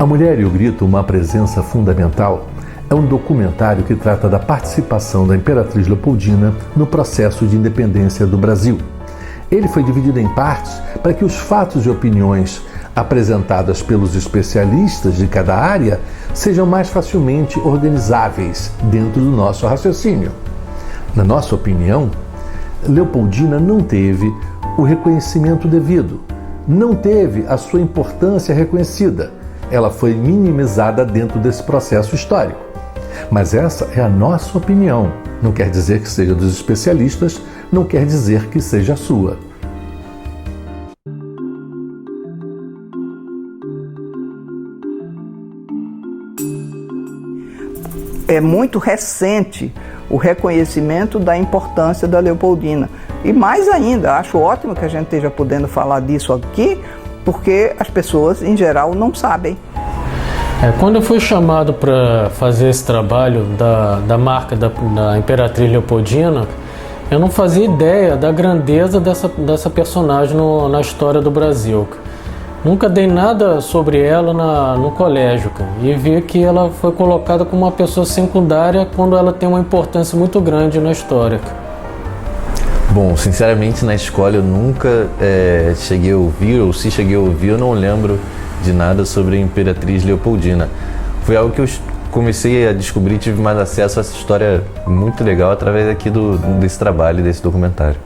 A Mulher e o Grito, uma presença fundamental, é um documentário que trata da participação da Imperatriz Leopoldina no processo de independência do Brasil. Ele foi dividido em partes para que os fatos e opiniões apresentadas pelos especialistas de cada área sejam mais facilmente organizáveis dentro do nosso raciocínio. Na nossa opinião, Leopoldina não teve o reconhecimento devido, não teve a sua importância reconhecida. Ela foi minimizada dentro desse processo histórico. Mas essa é a nossa opinião. Não quer dizer que seja dos especialistas, não quer dizer que seja a sua. É muito recente o reconhecimento da importância da Leopoldina. E mais ainda, acho ótimo que a gente esteja podendo falar disso aqui, porque as pessoas, em geral, não sabem. Quando eu fui chamado para fazer esse trabalho da marca da Imperatriz Leopoldina, eu não fazia ideia da grandeza dessa personagem na história do Brasil. Nunca dei nada sobre ela no colégio, e vi que ela foi colocada como uma pessoa secundária quando ela tem uma importância muito grande na história. Bom, sinceramente, na escola eu nunca cheguei a ouvir, ou se cheguei a ouvir, eu não lembro de nada sobre a Imperatriz Leopoldina. Foi algo que eu comecei a descobrir, tive mais acesso a essa história muito legal através aqui desse trabalho, desse documentário.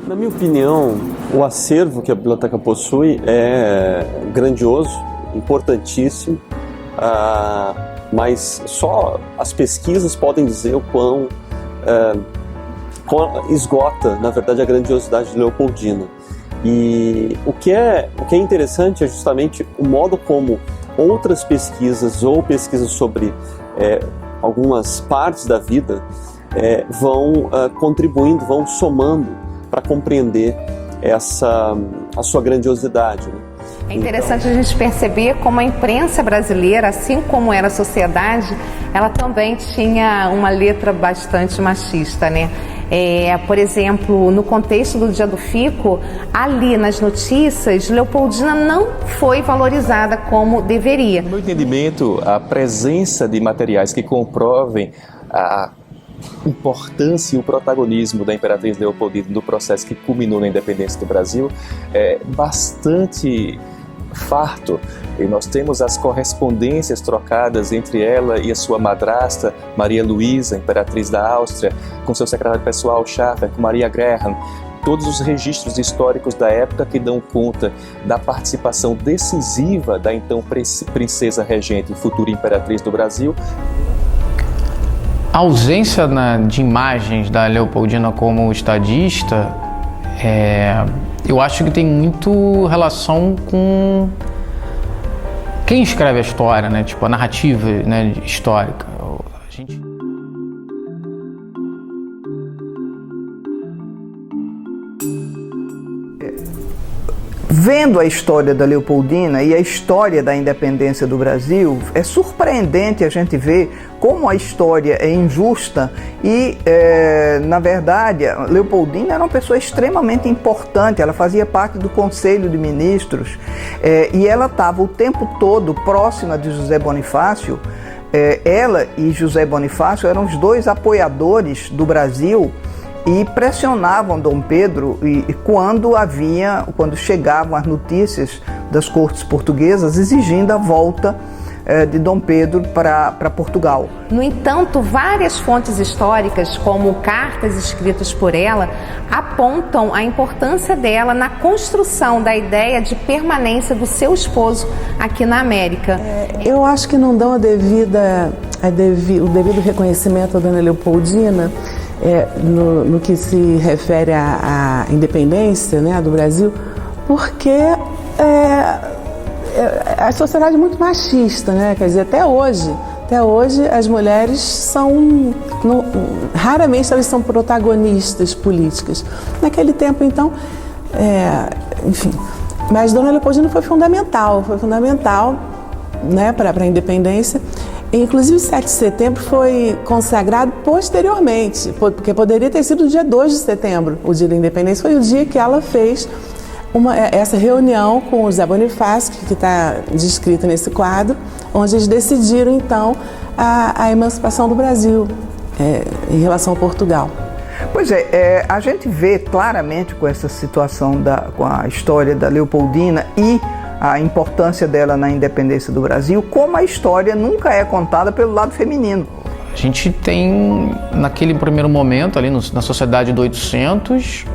Na minha opinião, o acervo que a biblioteca possui é grandioso, importantíssimo, mas só as pesquisas podem dizer o quão esgota, na verdade, a grandiosidade de Leopoldina. E o que é interessante é justamente o modo como outras pesquisas ou pesquisas sobre algumas partes da vida vão contribuindo, vão somando para compreender a sua grandiosidade, né? É interessante a gente perceber como a imprensa brasileira, assim como era a sociedade, ela também tinha uma letra bastante machista, né? Por exemplo, no contexto do Dia do Fico, ali nas notícias, Leopoldina não foi valorizada como deveria. No meu entendimento, a presença de materiais que comprovem a importância e o protagonismo da Imperatriz Leopoldina no processo que culminou na independência do Brasil é bastante farto. E nós temos as correspondências trocadas entre ela e a sua madrasta, Maria Luísa, Imperatriz da Áustria, com seu secretário pessoal, Schaffer, com Maria Graham. Todos os registros históricos da época que dão conta da participação decisiva da então princesa regente e futura imperatriz do Brasil. A ausência de imagens da Leopoldina como estadista, eu acho que tem muito relação com quem escreve a história, né? Tipo, a narrativa, né, histórica. Vendo a história da Leopoldina e a história da independência do Brasil, é surpreendente a gente ver como a história é injusta e, na verdade, a Leopoldina era uma pessoa extremamente importante, ela fazia parte do Conselho de Ministros e ela estava o tempo todo próxima de José Bonifácio. Ela e José Bonifácio eram os dois apoiadores do Brasil e pressionavam Dom Pedro quando chegavam as notícias das cortes portuguesas exigindo a volta de Dom Pedro para Portugal. No entanto, várias fontes históricas, como cartas escritas por ela, apontam a importância dela na construção da ideia de permanência do seu esposo aqui na América. Eu acho que não dão o devido reconhecimento à Dona Leopoldina no que se refere à independência, né, do Brasil, porque a sociedade é muito machista, né? Quer dizer, até hoje as mulheres raramente elas são protagonistas políticas. Naquele tempo, então, enfim. Mas Dona Leopoldina foi fundamental, né, para a independência. Inclusive, o 7 de setembro foi consagrado posteriormente, porque poderia ter sido o dia 2 de setembro, o dia da independência. Foi o dia que ela fez essa reunião com o Zé Bonifácio, que está descrita nesse quadro, onde eles decidiram, então, a emancipação do Brasil em relação a Portugal. Pois é, a gente vê claramente com essa situação, com a história da Leopoldina e a importância dela na independência do Brasil, como a história nunca é contada pelo lado feminino. A gente tem, naquele primeiro momento, ali na sociedade do 800,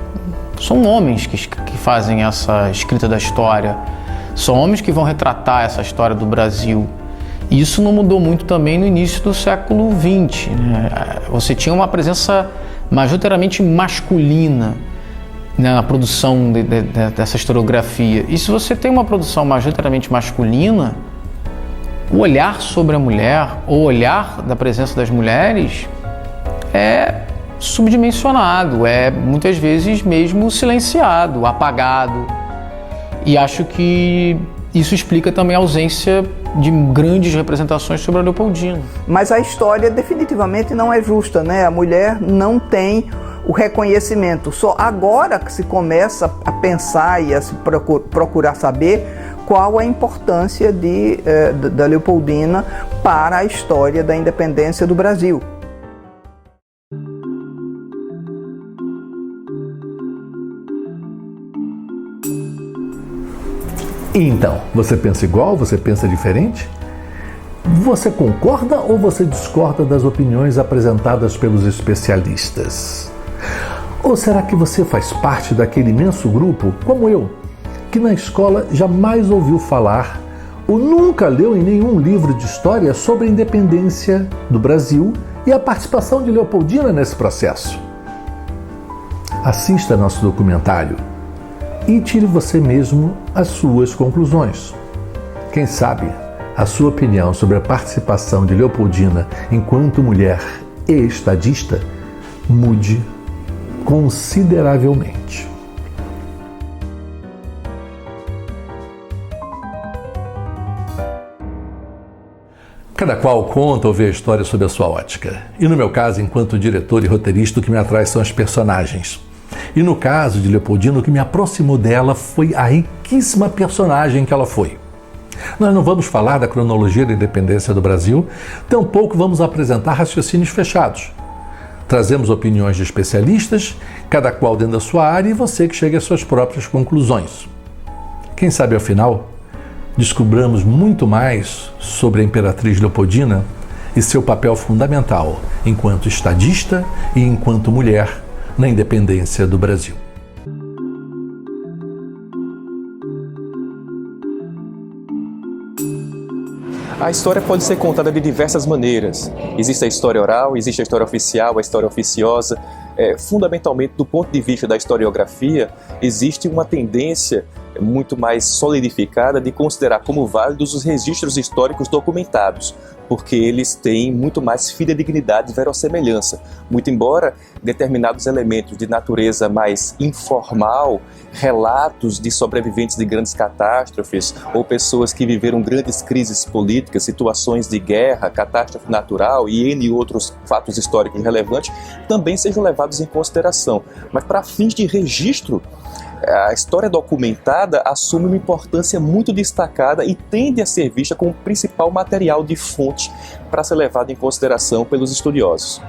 são homens que fazem essa escrita da história, são homens que vão retratar essa história do Brasil. E isso não mudou muito também no início do século XX, né? Você tinha uma presença majoritariamente masculina na produção dessa historiografia. E se você tem uma produção majoritariamente masculina, o olhar sobre a mulher, o olhar da presença das mulheres é subdimensionado, é muitas vezes mesmo silenciado, apagado. E acho que isso explica também a ausência de grandes representações sobre a Leopoldina. Mas a história definitivamente não é justa, né? A mulher não tem o reconhecimento. Só agora que se começa a pensar e a se procurar saber qual a importância da Leopoldina para a história da independência do Brasil. Então, você pensa igual? Você pensa diferente? Você concorda ou você discorda das opiniões apresentadas pelos especialistas? Ou será que você faz parte daquele imenso grupo, como eu, que na escola jamais ouviu falar ou nunca leu em nenhum livro de história sobre a independência do Brasil e a participação de Leopoldina nesse processo? Assista nosso documentário e tire você mesmo as suas conclusões. Quem sabe a sua opinião sobre a participação de Leopoldina enquanto mulher e estadista mude consideravelmente. Cada qual conta ou vê a história sob a sua ótica. E no meu caso, enquanto diretor e roteirista, o que me atrai são as personagens. E no caso de Leopoldina, o que me aproximou dela foi a riquíssima personagem que ela foi. Nós não vamos falar da cronologia da independência do Brasil, tampouco vamos apresentar raciocínios fechados. Trazemos opiniões de especialistas, cada qual dentro da sua área, e você que chegue às suas próprias conclusões. Quem sabe, ao final, descobramos muito mais sobre a Imperatriz Leopoldina e seu papel fundamental enquanto estadista e enquanto mulher na independência do Brasil. A história pode ser contada de diversas maneiras. Existe a história oral, existe a história oficial, a história oficiosa. Fundamentalmente, do ponto de vista da historiografia, existe uma tendência muito mais solidificada de considerar como válidos os registros históricos documentados, porque eles têm muito mais fidedignidade e verossemelhança. Muito embora determinados elementos de natureza mais informal, relatos de sobreviventes de grandes catástrofes ou pessoas que viveram grandes crises políticas, situações de guerra, catástrofe natural e N outros fatos históricos relevantes, também sejam levados em consideração. Mas para fins de registro, a história documentada assume uma importância muito destacada e tende a ser vista como o principal material de fonte para ser levado em consideração pelos estudiosos.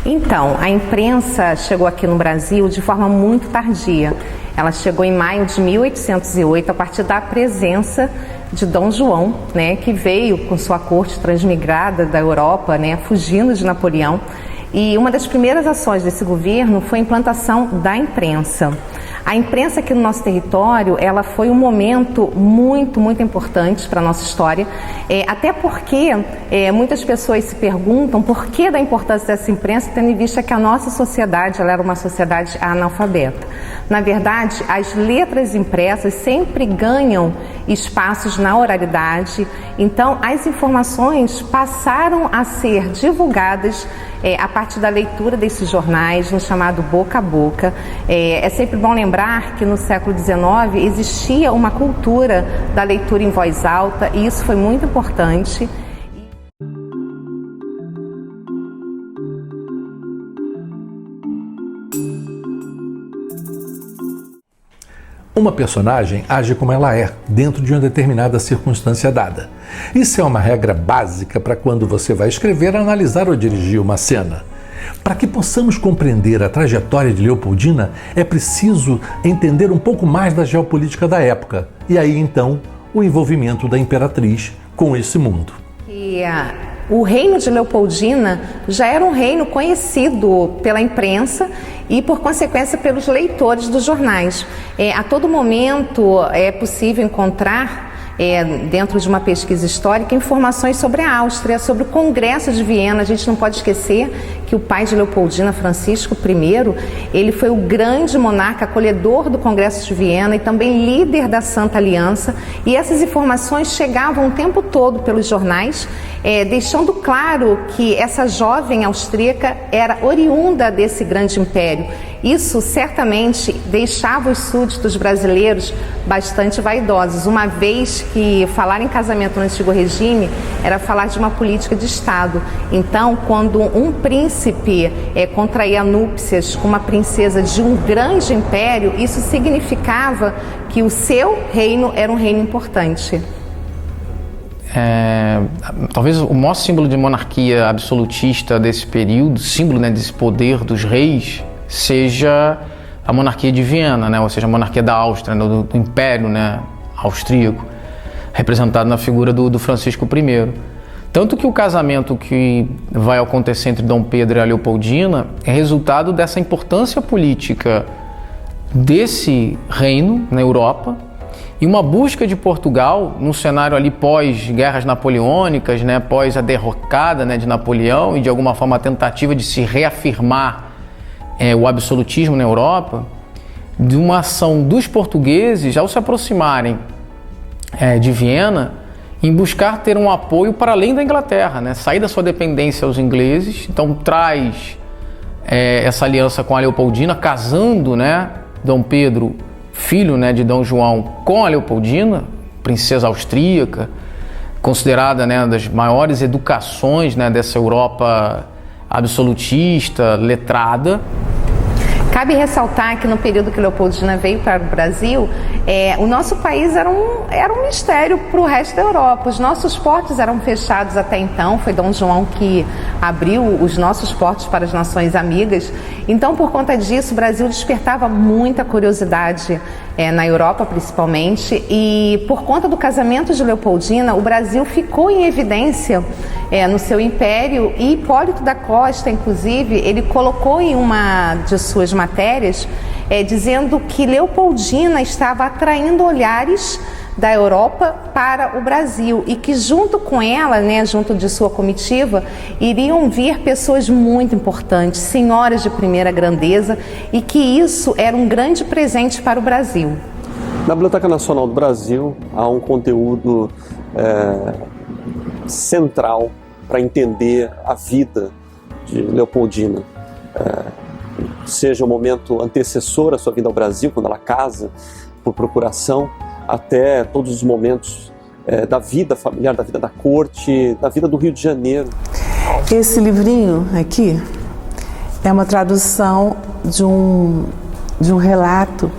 Então, a imprensa chegou aqui no Brasil de forma muito tardia. Ela chegou em maio de 1808, a partir da presença de Dom João, né, que veio com sua corte transmigrada da Europa, né, fugindo de Napoleão. E uma das primeiras ações desse governo foi a implantação da imprensa. A imprensa aqui no nosso território, ela foi um momento muito importante para a nossa história, até porque muitas pessoas se perguntam por que da importância dessa imprensa, tendo em vista que a nossa sociedade ela era uma sociedade analfabeta. Na verdade, as letras impressas sempre ganham espaços na oralidade, então as informações passaram a ser divulgadas a partir da leitura desses jornais, no chamado boca a boca. É sempre bom lembrar que no século XIX existia uma cultura da leitura em voz alta e isso foi muito importante. Uma personagem age como ela é, dentro de uma determinada circunstância dada. Isso é uma regra básica para quando você vai escrever, analisar ou dirigir uma cena. Para que possamos compreender a trajetória de Leopoldina, é preciso entender um pouco mais da geopolítica da época, e aí então o envolvimento da imperatriz com esse mundo. O reino de Leopoldina já era um reino conhecido pela imprensa e, por consequência, pelos leitores dos jornais. A todo momento é possível encontrar, dentro de uma pesquisa histórica, informações sobre a Áustria, sobre o Congresso de Viena. A gente não pode esquecer que o pai de Leopoldina, Francisco I, ele foi o grande monarca acolhedor do Congresso de Viena e também líder da Santa Aliança, e essas informações chegavam o tempo todo pelos jornais, deixando claro que essa jovem austríaca era oriunda desse grande império. Isso certamente deixava os súditos brasileiros bastante vaidosos, uma vez que falar em casamento no antigo regime era falar de uma política de Estado. Então, quando um príncipe contraía núpcias com uma princesa de um grande império, isso significava que o seu reino era um reino importante. Talvez o maior símbolo de monarquia absolutista desse período, símbolo, né, desse poder dos reis, seja a monarquia de Viena, né, ou seja, a monarquia da Áustria, né, do Império, né, austríaco, representado na figura do Francisco I. Tanto que o casamento que vai acontecer entre Dom Pedro e a Leopoldina é resultado dessa importância política desse reino na Europa e uma busca de Portugal, num cenário ali pós-guerras napoleônicas, né, pós a derrocada, né, de Napoleão e de alguma forma a tentativa de se reafirmar o absolutismo na Europa, de uma ação dos portugueses ao se aproximarem de Viena em buscar ter um apoio para além da Inglaterra, né, sair da sua dependência aos ingleses. Então traz essa aliança com a Leopoldina, casando, né, Dom Pedro, filho, né, de Dom João, com a Leopoldina, princesa austríaca, considerada, né, das maiores educações, né, dessa Europa absolutista, letrada. Cabe ressaltar que no período que Leopoldina veio para o Brasil, o nosso país era um mistério para o resto da Europa. Os nossos portos eram fechados até então, foi Dom João que abriu os nossos portos para as nações amigas. Então, por conta disso, o Brasil despertava muita curiosidade na Europa, principalmente, e por conta do casamento de Leopoldina, o Brasil ficou em evidência no seu império, e Hipólito da Costa, inclusive, ele colocou em uma de suas matérias, dizendo que Leopoldina estava atraindo olhares da Europa para o Brasil e que junto com ela, né, junto de sua comitiva, iriam vir pessoas muito importantes, senhoras de primeira grandeza, e que isso era um grande presente para o Brasil. Na Biblioteca Nacional do Brasil há um conteúdo central para entender a vida de Leopoldina, seja o momento antecessor à sua vinda ao Brasil, quando ela casa por procuração, até todos os momentos da vida familiar, da vida da corte, da vida do Rio de Janeiro. Esse livrinho aqui é uma tradução de um relato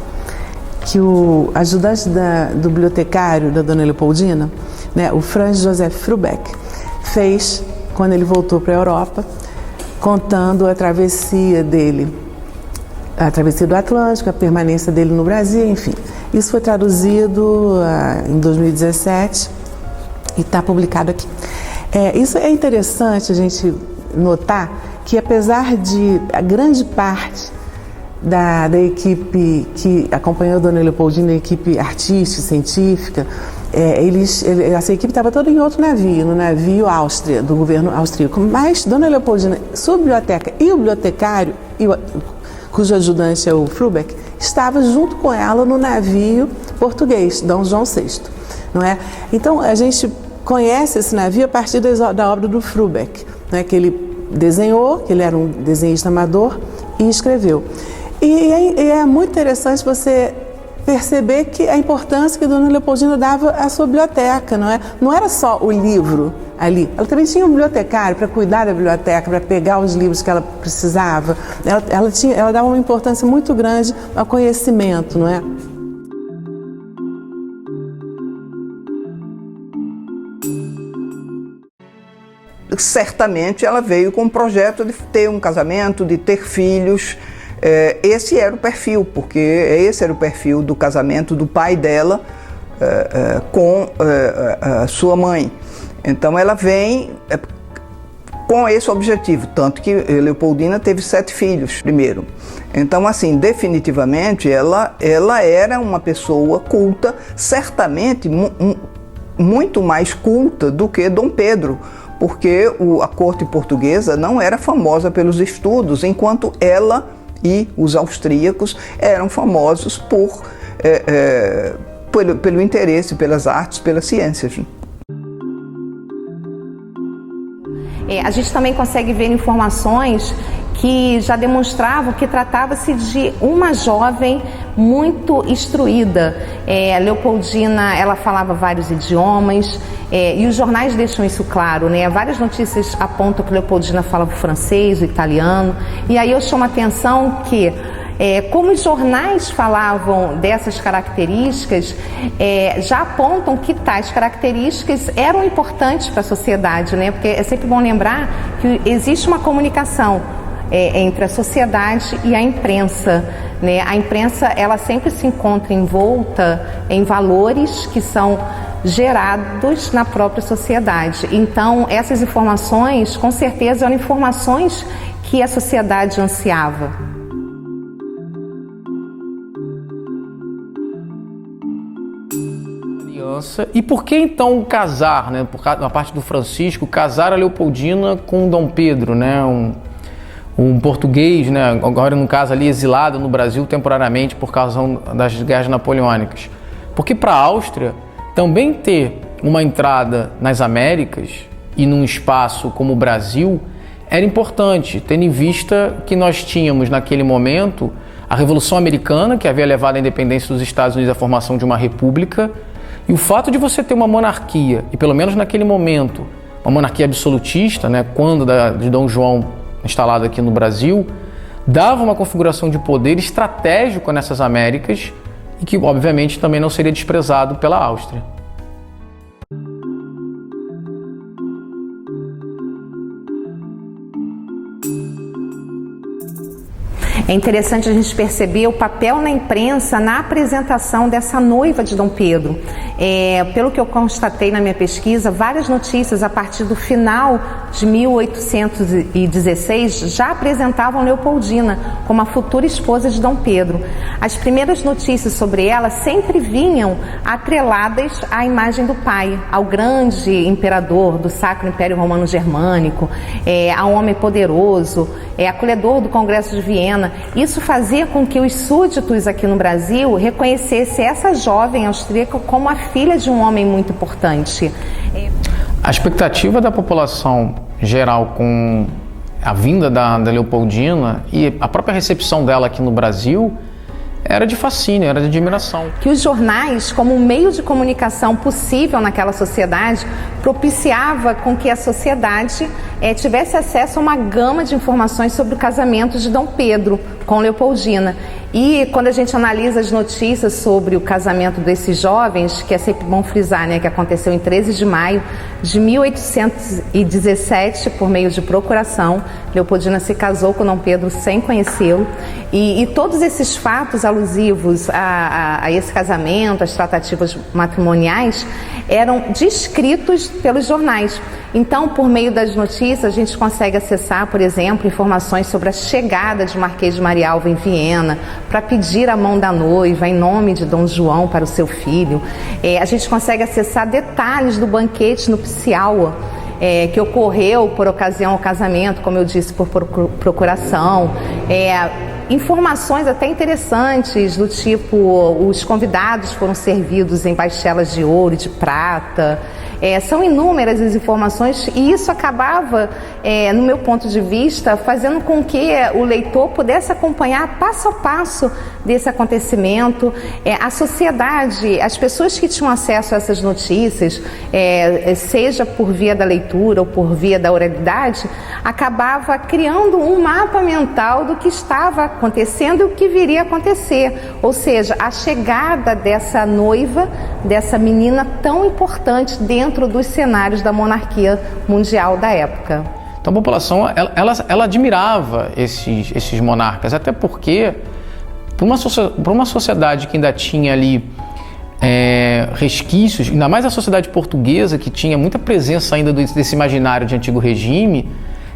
que o ajudante do bibliotecário da dona Leopoldina, né, o Franz Josef Frubeck, fez quando ele voltou para a Europa, contando a travessia dele, a travessia do Atlântico, a permanência dele no Brasil, enfim. Isso foi traduzido em 2017 e está publicado aqui. Isso é interessante a gente notar que, apesar de a grande parte da equipe que acompanhou a dona Leopoldina, a equipe artística, científica, essa equipe estava toda em outro navio, no navio Áustria, do governo austríaco. Mas dona Leopoldina, sua biblioteca e o bibliotecário, cujo ajudante é o Frubeck, estava junto com ela no navio português, Dom João VI, não é? Então a gente conhece esse navio a partir da obra do Frubeck, né, que ele desenhou, que ele era um desenhista amador, e escreveu. E é muito interessante você perceber que a importância que a Dona Leopoldina dava à sua biblioteca, não é? Não era só o livro ali, ela também tinha um bibliotecário para cuidar da biblioteca, para pegar os livros que ela precisava. Ela dava uma importância muito grande ao conhecimento, não é? Certamente ela veio com o projeto de ter um casamento, de ter filhos. Esse era o perfil, porque esse era o perfil do casamento do pai dela com a sua mãe. Então ela vem com esse objetivo, tanto que Leopoldina teve 7 filhos primeiro. Então, assim, definitivamente ela era uma pessoa culta, certamente muito mais culta do que Dom Pedro, porque a corte portuguesa não era famosa pelos estudos, enquanto ela e os austríacos eram famosos pelo interesse pelas artes, pelas ciências. A gente também consegue ver informações que já demonstravam que tratava-se de uma jovem muito instruída. Leopoldina, ela falava vários idiomas, e os jornais deixam isso claro, né? Várias notícias apontam que Leopoldina falava o francês, o italiano, e aí eu chamo a atenção que como os jornais falavam dessas características, já apontam que tais características eram importantes para a sociedade, né? Porque é sempre bom lembrar que existe uma comunicação entre a sociedade e a imprensa, né? A imprensa, ela sempre se encontra envolta em valores que são gerados na própria sociedade. Então, essas informações, com certeza, eram informações que a sociedade ansiava. E por que então casar, né? Na parte do Francisco, casar a Leopoldina com Dom Pedro, né? Um português, né? Agora no caso ali exilado no Brasil temporariamente por causa das guerras napoleônicas. Porque para a Áustria também ter uma entrada nas Américas e num espaço como o Brasil era importante, tendo em vista que nós tínhamos naquele momento a Revolução Americana, que havia levado à independência dos Estados Unidos à formação de uma república. E o fato de você ter uma monarquia, e pelo menos naquele momento, uma monarquia absolutista, né, quando de Dom João instalado aqui no Brasil, dava uma configuração de poder estratégico nessas Américas e que, obviamente, também não seria desprezado pela Áustria. É interessante a gente perceber o papel na imprensa na apresentação dessa noiva de Dom Pedro. Pelo que eu constatei na minha pesquisa, várias notícias a partir do final de 1816 já apresentavam Leopoldina como a futura esposa de Dom Pedro. As primeiras notícias sobre ela sempre vinham atreladas à imagem do pai, ao grande imperador do Sacro Império Romano Germânico, a um homem poderoso, acolhedor do Congresso de Viena. Isso fazia com que os súditos aqui no Brasil reconhecessem essa jovem austríaca como a filha de um homem muito importante. A expectativa da população geral com a vinda da Leopoldina e a própria recepção dela aqui no Brasil era de fascínio, era de admiração. Que os jornais, como um meio de comunicação possível naquela sociedade, propiciava com que a sociedade tivesse acesso a uma gama de informações sobre o casamento de Dom Pedro com Leopoldina. E quando a gente analisa as notícias sobre o casamento desses jovens, que é sempre bom frisar, né, que aconteceu em 13 de maio de 1817, por meio de procuração, Leopoldina se casou com Dom Pedro sem conhecê-lo. E todos esses fatos alusivos a esse casamento, as tratativas matrimoniais, eram descritos pelos jornais. Então, por meio das notícias, a gente consegue acessar, por exemplo, informações sobre a chegada de Marquês de Marialva em Viena, para pedir a mão da noiva em nome de Dom João para o seu filho. A gente consegue acessar detalhes do banquete nupcial que ocorreu por ocasião ao casamento, como eu disse, por procuração. Informações até interessantes, do tipo, os convidados foram servidos em baixelas de ouro e de prata. São inúmeras as informações e isso acabava, no meu ponto de vista, fazendo com que o leitor pudesse acompanhar passo a passo desse acontecimento. A sociedade, as pessoas que tinham acesso a essas notícias, seja por via da leitura ou por via da oralidade, acabava criando um mapa mental do que estava acontecendo e o que viria a acontecer. Ou seja, a chegada dessa noiva, dessa menina tão importante dentro dos cenários da monarquia mundial da época. Então a população, ela admirava esses monarcas, até porque para uma sociedade que ainda tinha ali resquícios, ainda mais a sociedade portuguesa, que tinha muita presença ainda desse imaginário de antigo regime,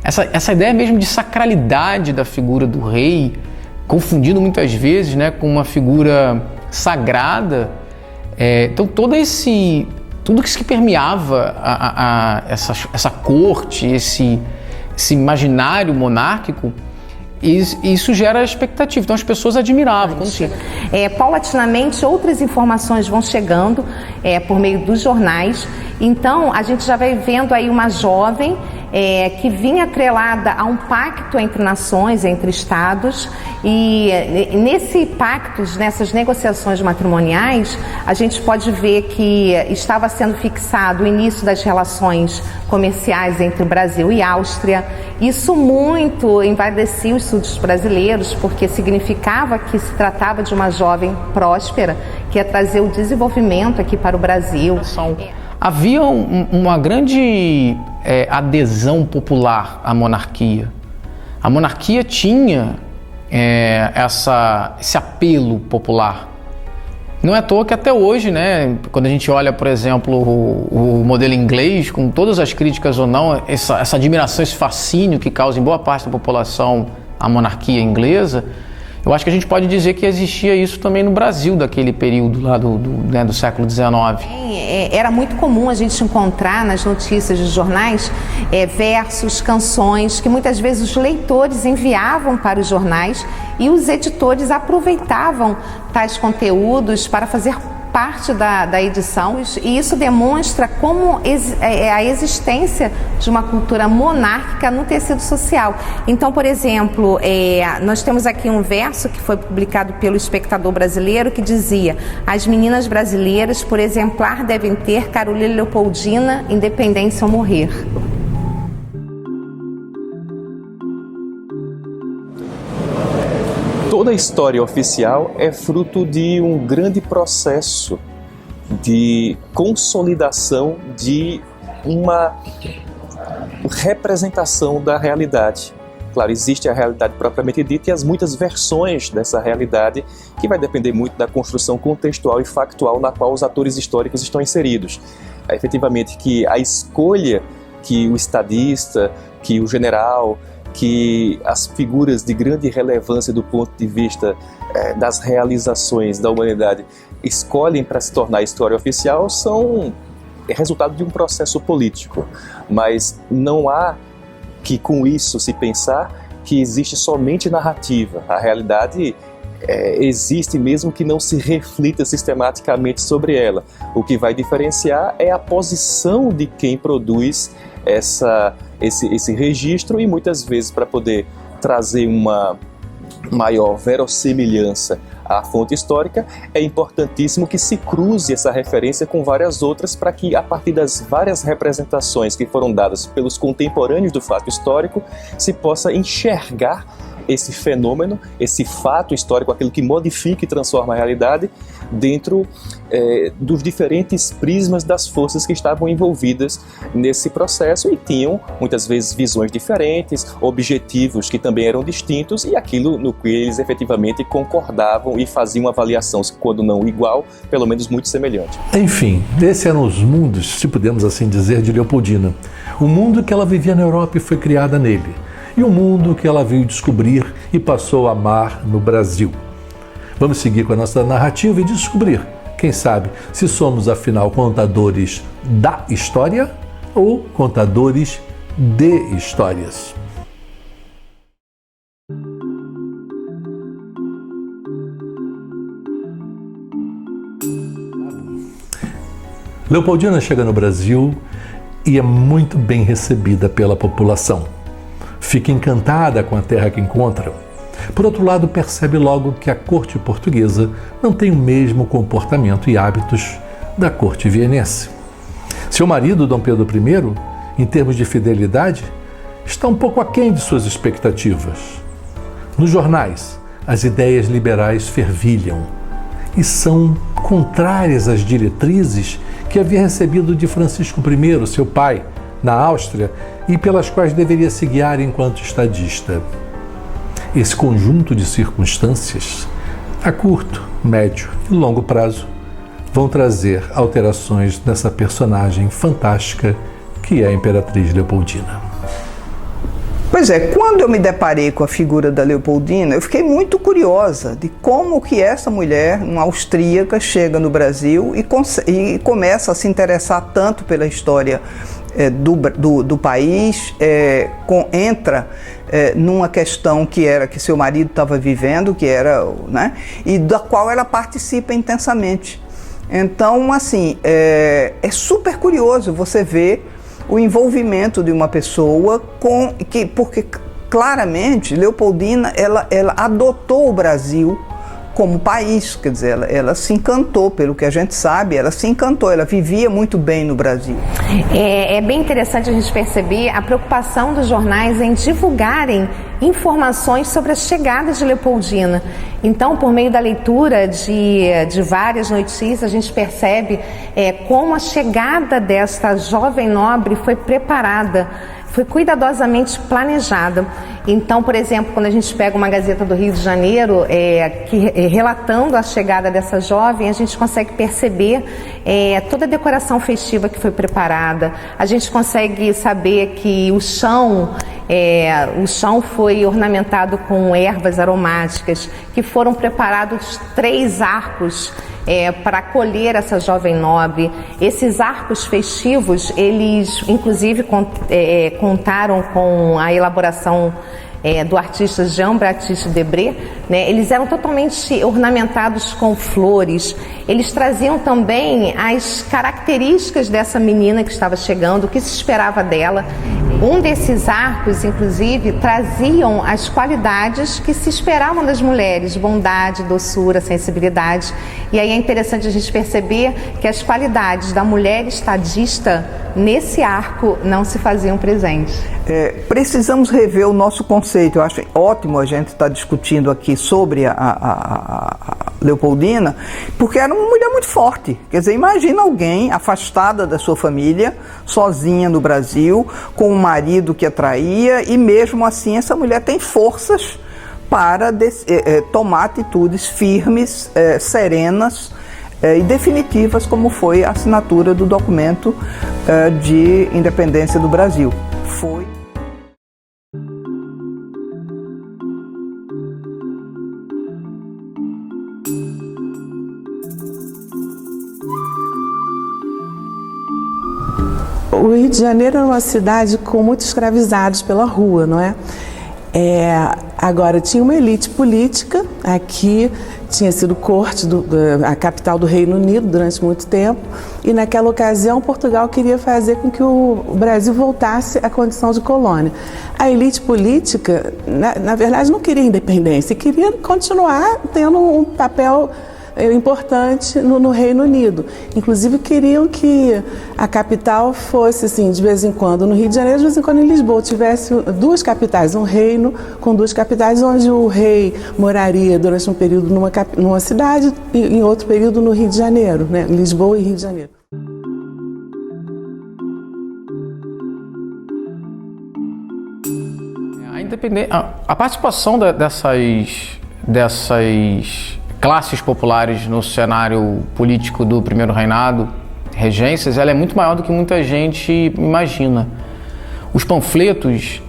essa ideia mesmo de sacralidade da figura do rei, confundindo muitas vezes, né, com uma figura sagrada. Então tudo isso que permeava essa corte, esse imaginário monárquico, isso gera expectativa. Então as pessoas admiravam. Paulatinamente outras informações vão chegando por meio dos jornais. Então a gente já vai vendo aí uma jovem que vinha atrelada a um pacto entre nações, entre estados, e nesse pacto, nessas negociações matrimoniais, a gente pode ver que estava sendo fixado o início das relações comerciais entre Brasil e Áustria. Isso muito envaidecia os súditos brasileiros, porque significava que se tratava de uma jovem próspera que ia trazer o desenvolvimento aqui para o Brasil. Havia uma grande adesão popular à monarquia. A monarquia tinha esse apelo popular. Não é à toa que até hoje, né, quando a gente olha, por exemplo, o modelo inglês, com todas as críticas ou não, essa admiração, esse fascínio que causa em boa parte da população a monarquia inglesa, eu acho que a gente pode dizer que existia isso também no Brasil, daquele período lá do século XIX. Era muito comum a gente encontrar nas notícias dos jornais versos, canções, que muitas vezes os leitores enviavam para os jornais e os editores aproveitavam tais conteúdos para fazer parte da edição, e isso demonstra como a existência de uma cultura monárquica no tecido social. Então, por exemplo, nós temos aqui um verso que foi publicado pelo Espectador Brasileiro que dizia: as meninas brasileiras por exemplar devem ter Carolina Leopoldina, independência ou morrer. Toda a história oficial é fruto de um grande processo de consolidação de uma representação da realidade. Claro, existe a realidade propriamente dita e as muitas versões dessa realidade, que vai depender muito da construção contextual e factual na qual os atores históricos estão inseridos. Efetivamente, que a escolha que o estadista, que o general, que as figuras de grande relevância do ponto de vista das realizações da humanidade escolhem para se tornar história oficial são resultado de um processo político, mas não há que com isso se pensar que existe somente narrativa. A realidade existe mesmo que não se reflita sistematicamente sobre ela. O que vai diferenciar é a posição de quem produz esse registro, e muitas vezes, para poder trazer uma maior verossimilhança à fonte histórica, é importantíssimo que se cruze essa referência com várias outras, para que, a partir das várias representações que foram dadas pelos contemporâneos do fato histórico, se possa enxergar esse fenômeno, esse fato histórico, aquilo que modifica e transforma a realidade, dentro dos diferentes prismas das forças que estavam envolvidas nesse processo e tinham, muitas vezes, visões diferentes, objetivos que também eram distintos, e aquilo no que eles efetivamente concordavam e faziam uma avaliação, quando não igual, pelo menos muito semelhante. Enfim, esses eram os mundos, se podemos assim dizer, de Leopoldina. O mundo que ela vivia na Europa e foi criada nele, e o mundo que ela veio descobrir e passou a amar no Brasil. Vamos seguir com a nossa narrativa e descobrir, quem sabe, se somos afinal contadores da história ou contadores de histórias. Leopoldina chega no Brasil e é muito bem recebida pela população. Fica encantada com a terra que encontra. Por outro lado, percebe logo que a corte portuguesa não tem o mesmo comportamento e hábitos da corte vienense. Seu marido, Dom Pedro I, em termos de fidelidade, está um pouco aquém de suas expectativas. Nos jornais, as ideias liberais fervilham e são contrárias às diretrizes que havia recebido de Francisco I, seu pai, na Áustria, e pelas quais deveria se guiar enquanto estadista. Esse conjunto de circunstâncias, a curto, médio e longo prazo, vão trazer alterações nessa personagem fantástica que é a Imperatriz Leopoldina. Pois é, quando eu me deparei com a figura da Leopoldina, eu fiquei muito curiosa de como que essa mulher, uma austríaca, chega no Brasil e começa a se interessar tanto pela história do país, entra numa questão que seu marido estava vivendo, né, e da qual ela participa intensamente. Então, assim, é super curioso você ver o envolvimento de uma pessoa porque claramente Leopoldina ela adotou o Brasil como país, quer dizer, ela se encantou, pelo que a gente sabe, ela se encantou, ela vivia muito bem no Brasil. É bem interessante a gente perceber a preocupação dos jornais em divulgarem informações sobre a chegada de Leopoldina. Então, por meio da leitura de várias notícias, a gente percebe como a chegada desta jovem nobre foi preparada, foi cuidadosamente planejada. Então, por exemplo, quando a gente pega uma Gazeta do Rio de Janeiro, relatando a chegada dessa jovem, a gente consegue perceber toda a decoração festiva que foi preparada. A gente consegue saber que o chão foi ornamentado com ervas aromáticas, que foram preparados 3 arcos para acolher essa jovem nobre. Esses arcos festivos, eles inclusive contaram com a elaboração do artista Jean-Baptiste Debré, né? Eles eram totalmente ornamentados com flores. Eles traziam também as características dessa menina que estava chegando, o que se esperava dela. Um desses arcos, inclusive, traziam as qualidades que se esperavam das mulheres: bondade, doçura, sensibilidade. E aí é interessante a gente perceber que as qualidades da mulher estadista nesse arco não se faziam presentes. Precisamos rever o nosso conceito. Eu acho ótimo a gente estar discutindo aqui sobre a Leopoldina, porque era uma mulher muito forte. Quer dizer, imagina alguém afastada da sua família, sozinha no Brasil, com um marido que a traía, e mesmo assim essa mulher tem forças para tomar atitudes firmes, serenas e definitivas, como foi a assinatura do documento de independência do Brasil. O Rio de Janeiro era uma cidade com muitos escravizados pela rua, não é? Agora, tinha uma elite política. Aqui tinha sido corte, a capital do Reino Unido durante muito tempo, e naquela ocasião Portugal queria fazer com que o Brasil voltasse à condição de colônia. A elite política, na verdade, não queria independência, queria continuar tendo um papel importante no Reino Unido. Inclusive queriam que a capital fosse, assim, de vez em quando no Rio de Janeiro, de vez em quando em Lisboa, tivesse 2 capitais, um reino com 2 capitais, onde o rei moraria durante um período numa cidade e em outro período no Rio de Janeiro, né? Lisboa e Rio de Janeiro. A participação dessas classes populares no cenário político do primeiro reinado, regências, ela é muito maior do que muita gente imagina. Os panfletos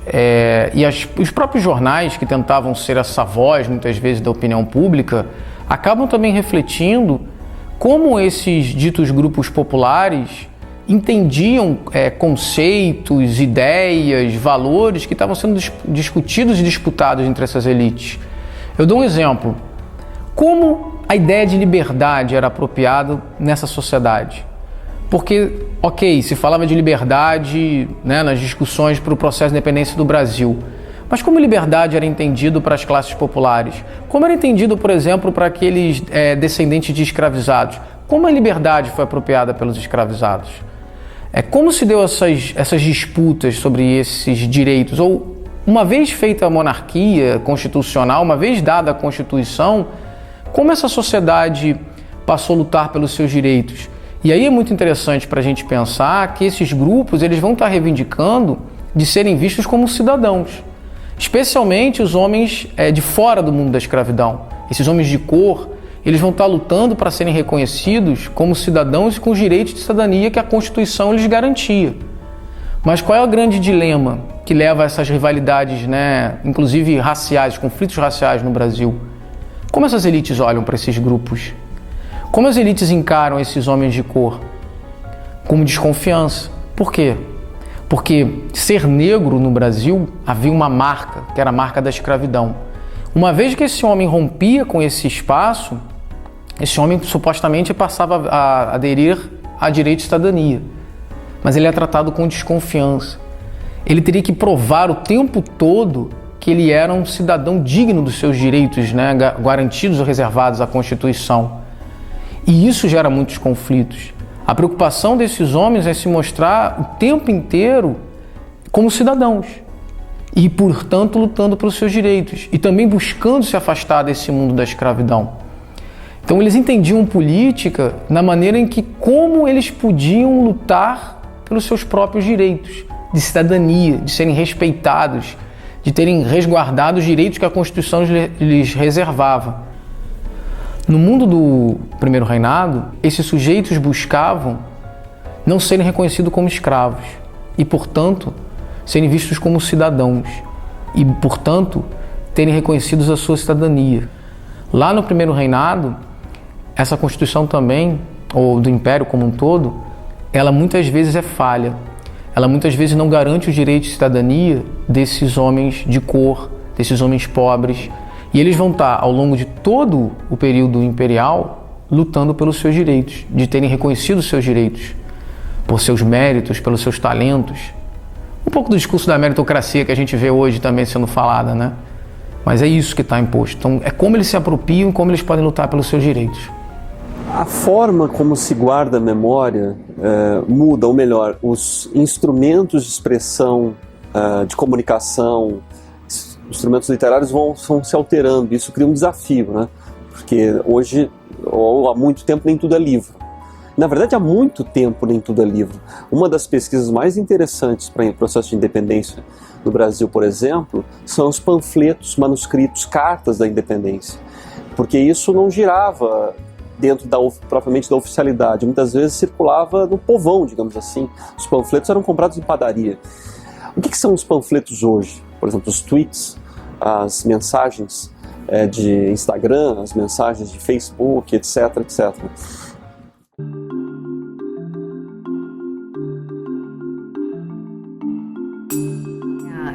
e os próprios jornais que tentavam ser essa voz, muitas vezes, da opinião pública, acabam também refletindo como esses ditos grupos populares entendiam conceitos, ideias, valores que estavam sendo discutidos e disputados entre essas elites. Eu dou um exemplo. Como a ideia de liberdade era apropriada nessa sociedade? Porque, ok, se falava de liberdade, né, nas discussões para o processo de independência do Brasil, mas como liberdade era entendido para as classes populares? Como era entendido, por exemplo, para aqueles descendentes de escravizados? Como a liberdade foi apropriada pelos escravizados? Como se deu essas disputas sobre esses direitos? Ou, uma vez feita a monarquia constitucional, uma vez dada a Constituição, como essa sociedade passou a lutar pelos seus direitos? E aí é muito interessante para a gente pensar que esses grupos eles vão estar reivindicando de serem vistos como cidadãos, especialmente os homens de fora do mundo da escravidão. Esses homens de cor, eles vão estar lutando para serem reconhecidos como cidadãos e com os direitos de cidadania que a Constituição lhes garantia. Mas qual é o grande dilema que leva a essas rivalidades, né, inclusive raciais, conflitos raciais no Brasil? Como essas elites olham para esses grupos? Como as elites encaram esses homens de cor? Como desconfiança. Por quê? Porque ser negro no Brasil havia uma marca, que era a marca da escravidão. Uma vez que esse homem rompia com esse espaço, esse homem supostamente passava a aderir a direito de cidadania. Mas ele é tratado com desconfiança. Ele teria que provar o tempo todo que ele era um cidadão digno dos seus direitos, né, garantidos ou reservados à Constituição. E isso gera muitos conflitos. A preocupação desses homens é se mostrar o tempo inteiro como cidadãos e, portanto, lutando pelos seus direitos e também buscando se afastar desse mundo da escravidão. Então, eles entendiam política na maneira em que como eles podiam lutar pelos seus próprios direitos de cidadania, de serem respeitados, de terem resguardado os direitos que a Constituição lhes reservava. No mundo do Primeiro Reinado, esses sujeitos buscavam não serem reconhecidos como escravos e, portanto, serem vistos como cidadãos e, portanto, terem reconhecidos a sua cidadania. Lá no Primeiro Reinado, essa Constituição também, ou do Império como um todo, ela muitas vezes é falha. Ela muitas vezes não garante os direitos de cidadania desses homens de cor, desses homens pobres. E eles vão estar, ao longo de todo o período imperial, lutando pelos seus direitos, de terem reconhecido os seus direitos, por seus méritos, pelos seus talentos. Um pouco do discurso da meritocracia que a gente vê hoje também sendo falada, né? Mas é isso que está imposto. Então, é como eles se apropriam e como eles podem lutar pelos seus direitos. A forma como se guarda a memória muda, ou melhor, os instrumentos de expressão, de comunicação, instrumentos literários vão se alterando. Isso cria um desafio, né? Porque hoje, ou há muito tempo, nem tudo é livro. Na verdade, há muito tempo nem tudo é livro. Uma das pesquisas mais interessantes para o processo de independência no Brasil, por exemplo, são os panfletos, manuscritos, cartas da independência. Porque isso não girava dentro propriamente da oficialidade. Muitas vezes circulava no povão, digamos assim. Os panfletos eram comprados em padaria. O que são os panfletos hoje? Por exemplo, os tweets, as mensagens de Instagram, as mensagens de Facebook, etc, etc.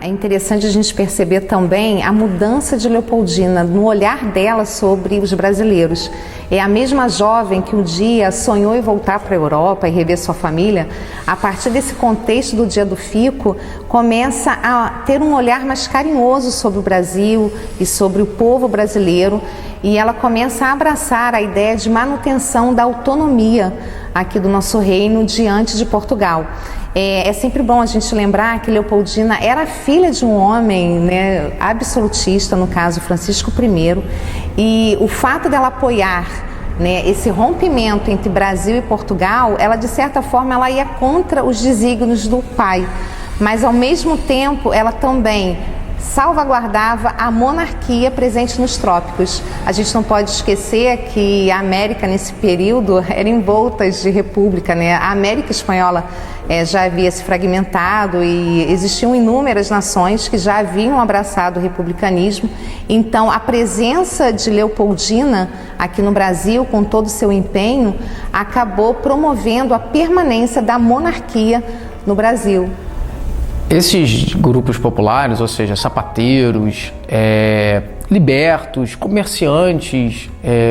É interessante a gente perceber também a mudança de Leopoldina no olhar dela sobre os brasileiros. É a mesma jovem que um dia sonhou em voltar para a Europa e rever sua família. A partir desse contexto do Dia do Fico, começa a ter um olhar mais carinhoso sobre o Brasil e sobre o povo brasileiro, e ela começa a abraçar a ideia de manutenção da autonomia aqui do nosso reino diante de Portugal. É sempre bom a gente lembrar que Leopoldina era filha de um homem, né, absolutista, no caso Francisco I, e o fato dela apoiar, né, esse rompimento entre Brasil e Portugal, ela de certa forma ela ia contra os desígnios do pai, mas ao mesmo tempo ela também salvaguardava a monarquia presente nos trópicos. A gente não pode esquecer que a América nesse período era envolta de república, né? A América espanhola já havia se fragmentado e existiam inúmeras nações que já haviam abraçado o republicanismo. Então, a presença de Leopoldina aqui no Brasil, com todo o seu empenho, acabou promovendo a permanência da monarquia no Brasil. Esses grupos populares, ou seja, sapateiros, libertos, comerciantes,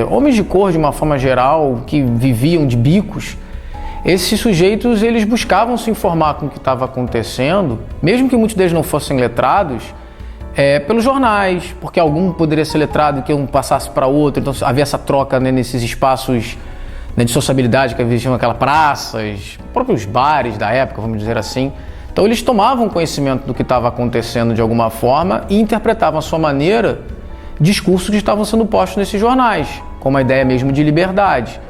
homens de cor de uma forma geral, que viviam de bicos, esses sujeitos eles buscavam se informar com o que estava acontecendo, mesmo que muitos deles não fossem letrados, pelos jornais, porque algum poderia ser letrado e que um passasse para outro, então havia essa troca, né, nesses espaços, né, de sociabilidade que existiam aquelas praças, próprios bares da época, vamos dizer assim. Então eles tomavam conhecimento do que estava acontecendo de alguma forma e interpretavam à sua maneira discursos que estavam sendo postos nesses jornais, com uma ideia mesmo de liberdade.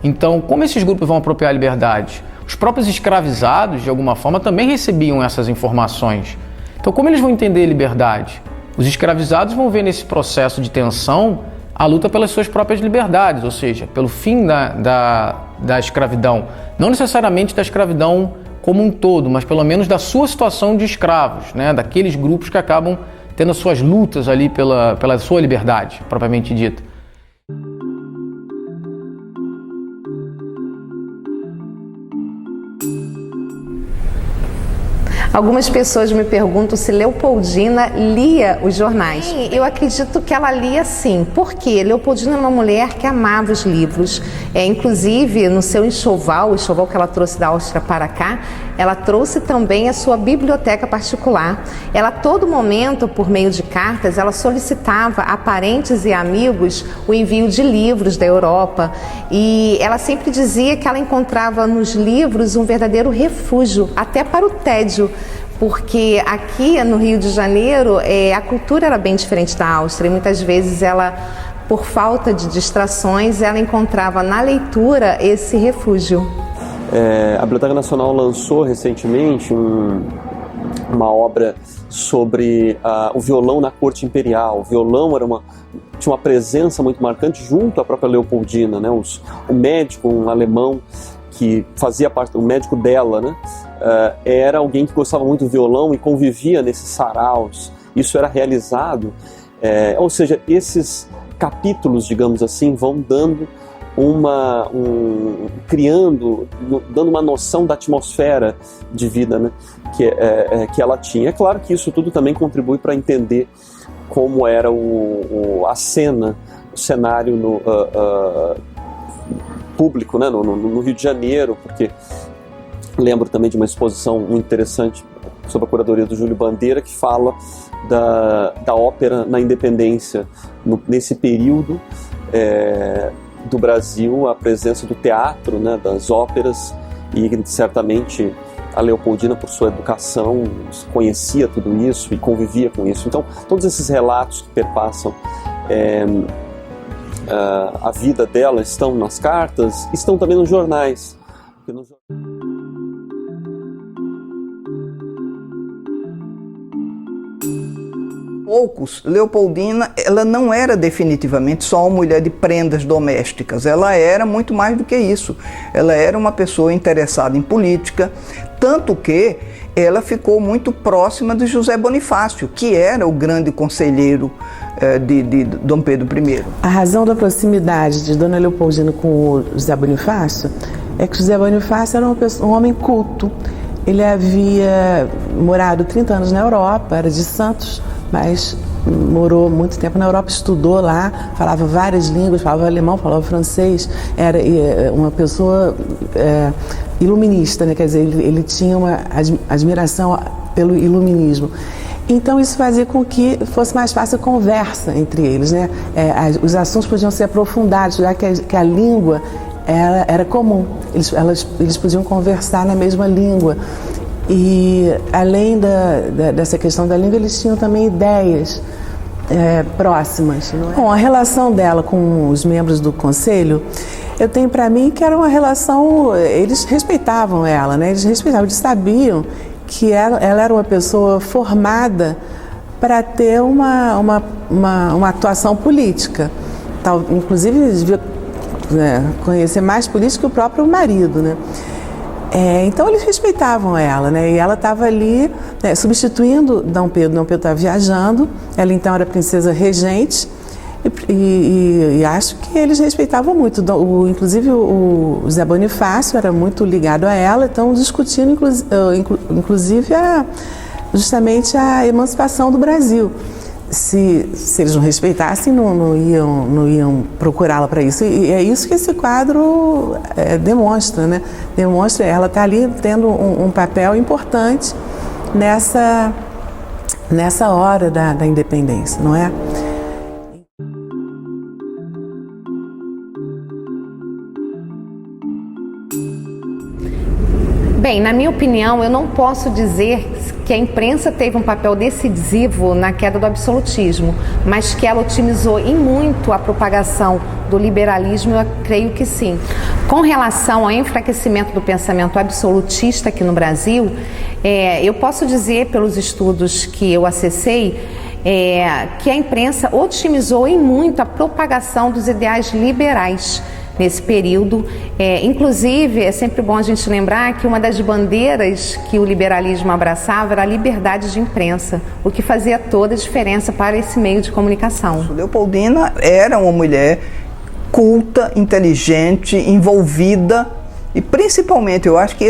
Então, como esses grupos vão apropriar a liberdade? Os próprios escravizados, de alguma forma, também recebiam essas informações. Então, como eles vão entender liberdade? Os escravizados vão ver nesse processo de tensão a luta pelas suas próprias liberdades, ou seja, pelo fim da escravidão. Não necessariamente da escravidão como um todo, mas pelo menos da sua situação de escravos, né? Daqueles grupos que acabam tendo as suas lutas ali pela sua liberdade, propriamente dita. Algumas pessoas me perguntam se Leopoldina lia os jornais. Sim, eu acredito que ela lia sim. Por quê? Leopoldina é uma mulher que amava os livros. Inclusive, no seu enxoval, o enxoval que ela trouxe da Áustria para cá, ela trouxe também a sua biblioteca particular. Ela, a todo momento, por meio de cartas, ela solicitava a parentes e amigos o envio de livros da Europa. E ela sempre dizia que ela encontrava nos livros um verdadeiro refúgio, até para o tédio. Porque aqui no Rio de Janeiro a cultura era bem diferente da Áustria e muitas vezes ela, por falta de distrações, ela encontrava na leitura esse refúgio. A Biblioteca Nacional lançou recentemente uma obra sobre o violão na corte imperial. O violão tinha uma presença muito marcante junto à própria Leopoldina, né? O médico, um alemão que fazia parte, o médico dela, né? Era alguém que gostava muito do violão e convivia nesses saraus. Isso era realizado, ou seja, esses capítulos, digamos assim, vão dando dando uma noção da atmosfera de vida, né, que ela tinha. É claro que isso tudo também contribui para entender como era a cena, o cenário público, né, no Rio de Janeiro, porque lembro também de uma exposição muito interessante sob a curadoria do Júlio Bandeira, que fala da ópera na independência, nesse período do Brasil, a presença do teatro, né, das óperas, e certamente a Leopoldina, por sua educação, conhecia tudo isso e convivia com isso. Então, todos esses relatos que perpassam a vida dela estão nas cartas, estão também nos jornais. Poucos, Leopoldina, ela não era definitivamente só uma mulher de prendas domésticas, ela era muito mais do que isso. Ela era uma pessoa interessada em política, tanto que ela ficou muito próxima de José Bonifácio, que era o grande conselheiro de Dom Pedro I. A razão da proximidade de Dona Leopoldina com o José Bonifácio é que José Bonifácio era um homem culto. Ele havia morado 30 anos na Europa, era de Santos, mas morou muito tempo na Europa, estudou lá, falava várias línguas, falava alemão, falava francês, era uma pessoa iluminista, né? Quer dizer, ele tinha uma admiração pelo iluminismo. Então isso fazia com que fosse mais fácil a conversa entre eles, né? Os assuntos podiam ser aprofundados, já que a língua era comum, eles podiam conversar na mesma língua. E além dessa questão da língua, eles tinham também ideias próximas. Não é? Bom, a relação dela com os membros do conselho, eu tenho para mim que era uma relação, eles respeitavam ela, né? Eles sabiam que ela era uma pessoa formada para ter uma atuação política. Inclusive, eles deviam conhecer mais política que o próprio marido, né? Então eles respeitavam ela, né? E ela estava ali substituindo Dom Pedro. Dom Pedro estava viajando, ela então era princesa regente e acho que eles respeitavam muito. Inclusive o Zé Bonifácio era muito ligado a ela, então discutindo inclusive justamente a emancipação do Brasil. se eles não respeitassem, não iam procurá-la para isso. E é isso que esse quadro demonstra, né? Demonstra, ela está ali tendo um papel importante nessa hora da independência, não é? Bem, na minha opinião, eu não posso dizer que a imprensa teve um papel decisivo na queda do absolutismo, mas que ela otimizou em muito a propagação do liberalismo, eu creio que sim. Com relação ao enfraquecimento do pensamento absolutista aqui no Brasil, eu posso dizer, pelos estudos que eu acessei, que a imprensa otimizou em muito a propagação dos ideais liberais nesse período. Inclusive, é sempre bom a gente lembrar que uma das bandeiras que o liberalismo abraçava era a liberdade de imprensa, o que fazia toda a diferença para esse meio de comunicação. Leopoldina era uma mulher culta, inteligente, envolvida e principalmente, eu acho que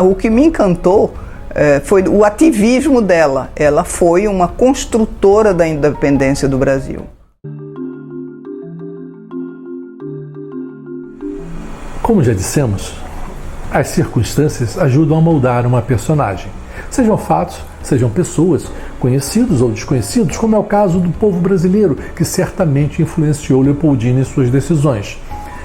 o que me encantou foi o ativismo dela. Ela foi uma construtora da independência do Brasil. Como já dissemos, as circunstâncias ajudam a moldar uma personagem. Sejam fatos, sejam pessoas, conhecidos ou desconhecidos, como é o caso do povo brasileiro, que certamente influenciou Leopoldina em suas decisões.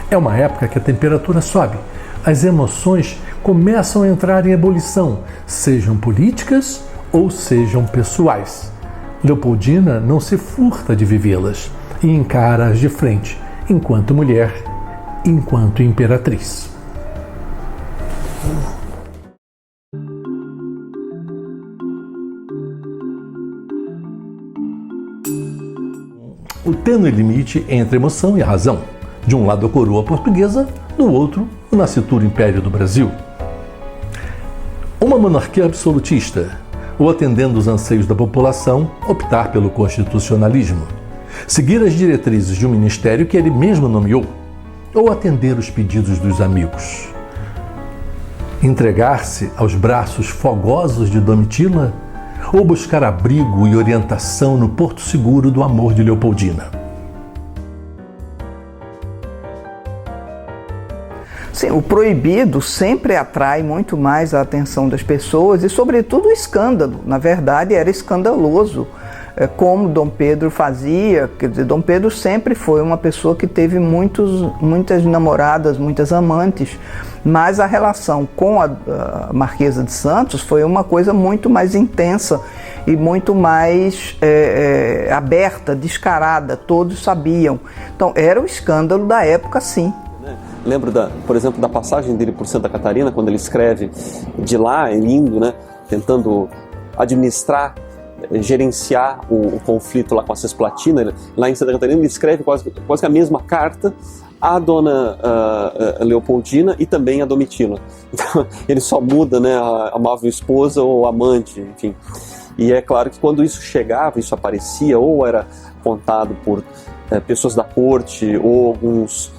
É uma época que a temperatura sobe, as emoções começam a entrar em ebulição, sejam políticas ou sejam pessoais. Leopoldina não se furta de vivê-las e encara-as de frente, enquanto mulher, enquanto imperatriz. O tênue limite entre a emoção e a razão. De um lado a coroa portuguesa, do outro o nascituro Império do Brasil. Uma monarquia absolutista, ou atendendo os anseios da população, optar pelo constitucionalismo. Seguir as diretrizes de um ministério que ele mesmo nomeou, ou atender os pedidos dos amigos. Entregar-se aos braços fogosos de Domitila, ou buscar abrigo e orientação no porto seguro do amor de Leopoldina. Sim, o proibido sempre atrai muito mais a atenção das pessoas e, sobretudo, o escândalo. Na verdade, era escandaloso como Dom Pedro fazia. Quer dizer, Dom Pedro sempre foi uma pessoa que teve muitas namoradas, muitas amantes, mas a relação com a Marquesa de Santos foi uma coisa muito mais intensa e muito mais aberta, descarada, todos sabiam. Então, era o escândalo da época, sim. Lembro, por exemplo, da passagem dele por Santa Catarina, quando ele escreve de lá, ele indo, né, tentando administrar, gerenciar o conflito lá com a Cisplatina. Lá em Santa Catarina ele escreve quase que a mesma carta à dona Leopoldina e também a Domitila. Então ele só muda, né, a amável esposa ou amante, enfim. E é claro que quando isso chegava, isso aparecia, ou era contado por pessoas da corte ou alguns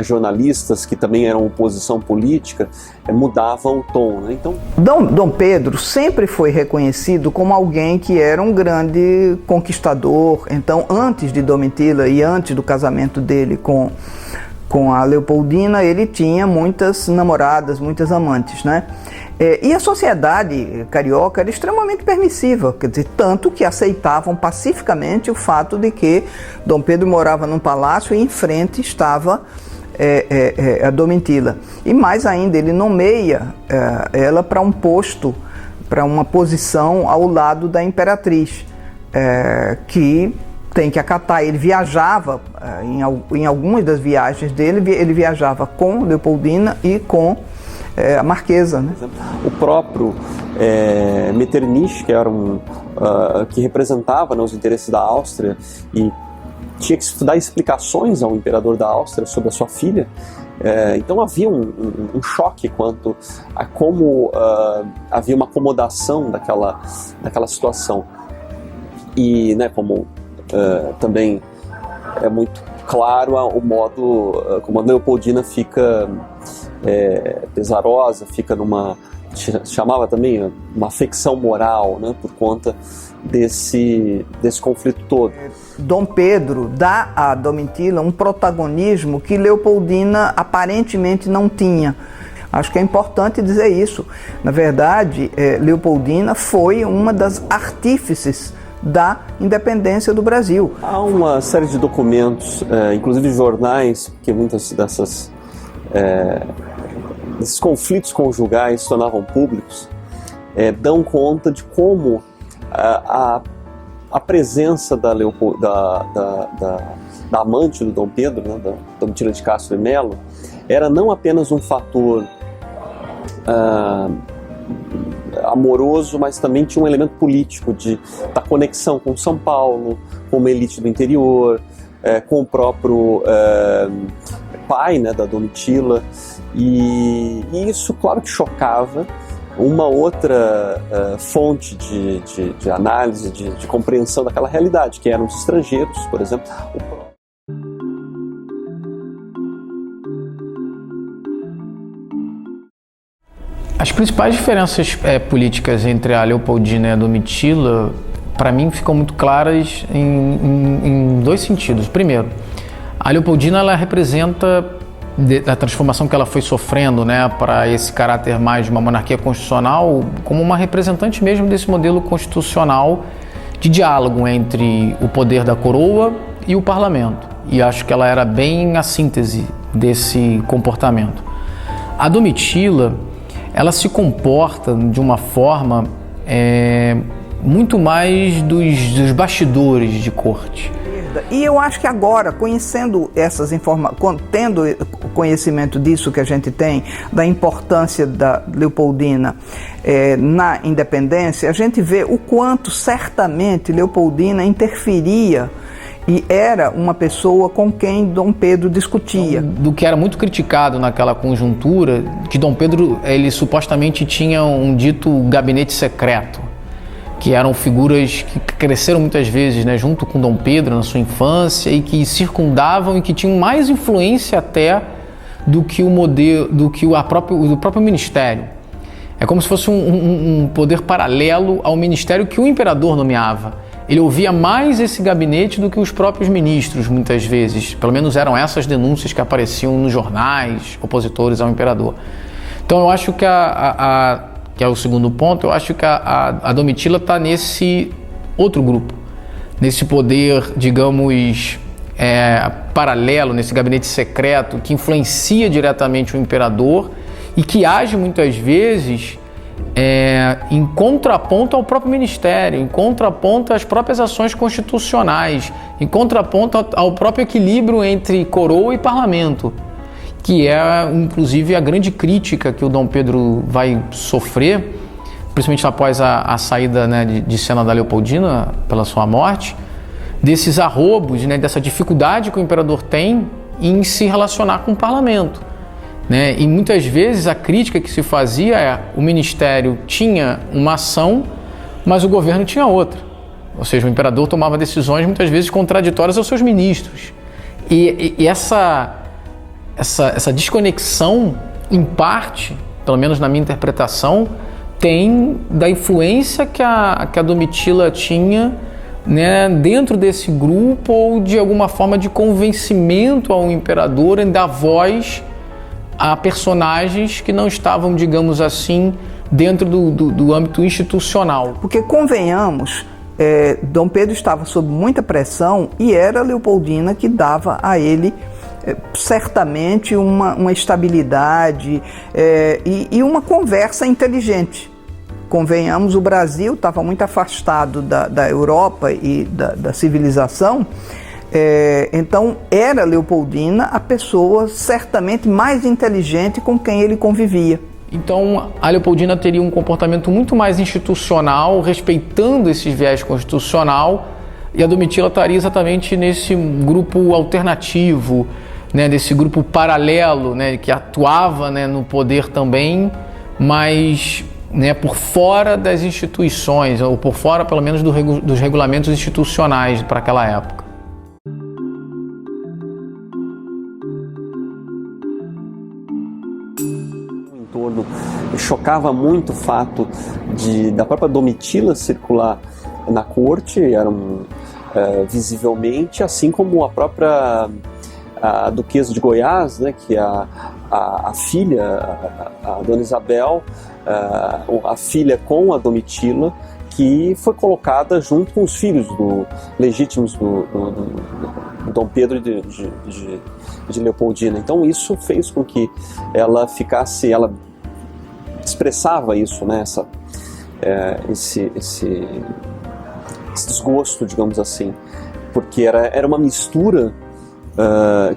jornalistas que também eram oposição política, mudavam o tom, né? Então, Dom Pedro sempre foi reconhecido como alguém que era um grande conquistador. Então, antes de Domitila e antes do casamento dele com a Leopoldina, ele tinha muitas namoradas, muitas amantes, né? E a sociedade carioca era extremamente permissiva, quer dizer, tanto que aceitavam pacificamente o fato de que Dom Pedro morava num palácio e em frente estava a Domitila. E mais ainda, ele nomeia ela para um posto, para uma posição ao lado da imperatriz, que tem que acatar. Ele viajava, em algumas das viagens dele, ele viajava com Leopoldina e com a Marquesa, né? O próprio Metternich, que era que representava, né, os interesses da Áustria e tinha que dar explicações ao imperador da Áustria sobre a sua filha. Então havia um choque quanto a como havia uma acomodação daquela situação. E, né, como também é muito claro o modo como a Leopoldina fica pesarosa, fica numa se chamava também uma afecção moral, né, por conta desse conflito todo. Dom Pedro dá a Domitila um protagonismo que Leopoldina aparentemente não tinha. Acho que é importante dizer isso. Na verdade, Leopoldina foi uma das artífices da independência do Brasil. Há uma série de documentos, inclusive jornais, que muitas desses conflitos conjugais se tornavam públicos, dão conta de como a presença da amante do Dom Pedro, né, da Domitila de Castro e Melo, era não apenas um fator amoroso, mas também tinha um elemento político da conexão com São Paulo, com uma elite do interior, com o próprio pai, né, da Domitila, e isso, claro, que chocava. Uma outra fonte de análise, de compreensão daquela realidade, que eram os estrangeiros, por exemplo. As principais diferenças políticas entre a Leopoldina e a Domitila, para mim, ficam muito claras em dois sentidos. Primeiro, a Leopoldina ela representa a transformação que ela foi sofrendo, né, para esse caráter mais de uma monarquia constitucional, como uma representante mesmo desse modelo constitucional de diálogo entre o poder da coroa e o parlamento. E acho que ela era bem a síntese desse comportamento. A Domitila, ela se comporta de uma forma muito mais dos bastidores de corte. E eu acho que agora, conhecendo essas informações, tendo conhecimento disso que a gente tem, da importância da Leopoldina na independência, a gente vê o quanto certamente Leopoldina interferia e era uma pessoa com quem Dom Pedro discutia. Do que era muito criticado naquela conjuntura, que Dom Pedro ele supostamente tinha um dito gabinete secreto, que eram figuras que cresceram muitas vezes, né, junto com Dom Pedro na sua infância e que circundavam e que tinham mais influência até do que o modelo, do próprio ministério. É como se fosse um poder paralelo ao ministério que o imperador nomeava. Ele ouvia mais esse gabinete do que os próprios ministros, muitas vezes. Pelo menos eram essas denúncias que apareciam nos jornais opositores ao imperador. Então eu acho que que é o segundo ponto, eu acho que a Domitila está nesse outro grupo, nesse poder, digamos, paralelo, nesse gabinete secreto que influencia diretamente o imperador e que age muitas vezes em contraponto ao próprio ministério, em contraponto às próprias ações constitucionais, em contraponto ao próprio equilíbrio entre coroa e parlamento, que é, inclusive, a grande crítica que o Dom Pedro vai sofrer, principalmente após a saída, né, de cena da Leopoldina pela sua morte, desses arrobos, né, dessa dificuldade que o imperador tem em se relacionar com o parlamento, né? E muitas vezes a crítica que se fazia o ministério tinha uma ação, mas o governo tinha outra. Ou seja, o imperador tomava decisões muitas vezes contraditórias aos seus ministros. E essa desconexão, em parte, pelo menos na minha interpretação, tem da influência que a Domitila tinha, né, dentro desse grupo, ou de alguma forma de convencimento ao imperador em dar voz a personagens que não estavam, digamos assim, dentro do âmbito institucional. Porque, convenhamos, Dom Pedro estava sob muita pressão e era Leopoldina que dava a ele certamente uma estabilidade e uma conversa inteligente. Convenhamos, o Brasil estava muito afastado da Europa e da civilização, então era Leopoldina a pessoa certamente mais inteligente com quem ele convivia. Então a Leopoldina teria um comportamento muito mais institucional, respeitando esse viés constitucional, e a Domitila estaria exatamente nesse grupo alternativo, né, desse grupo paralelo, né, que atuava, né, no poder também, mas, né, por fora das instituições, ou por fora pelo menos dos regulamentos institucionais para aquela época. No entorno. Chocava muito o fato da própria Domitila circular na corte, visivelmente, assim como a própria a Duquesa de Goiás, né, que a filha, a Dona Isabel, a filha com a Domitila, que foi colocada junto com os filhos legítimos do Dom Pedro de Leopoldina. Então isso fez com que ela expressava isso, né, esse desgosto, digamos assim, porque era uma mistura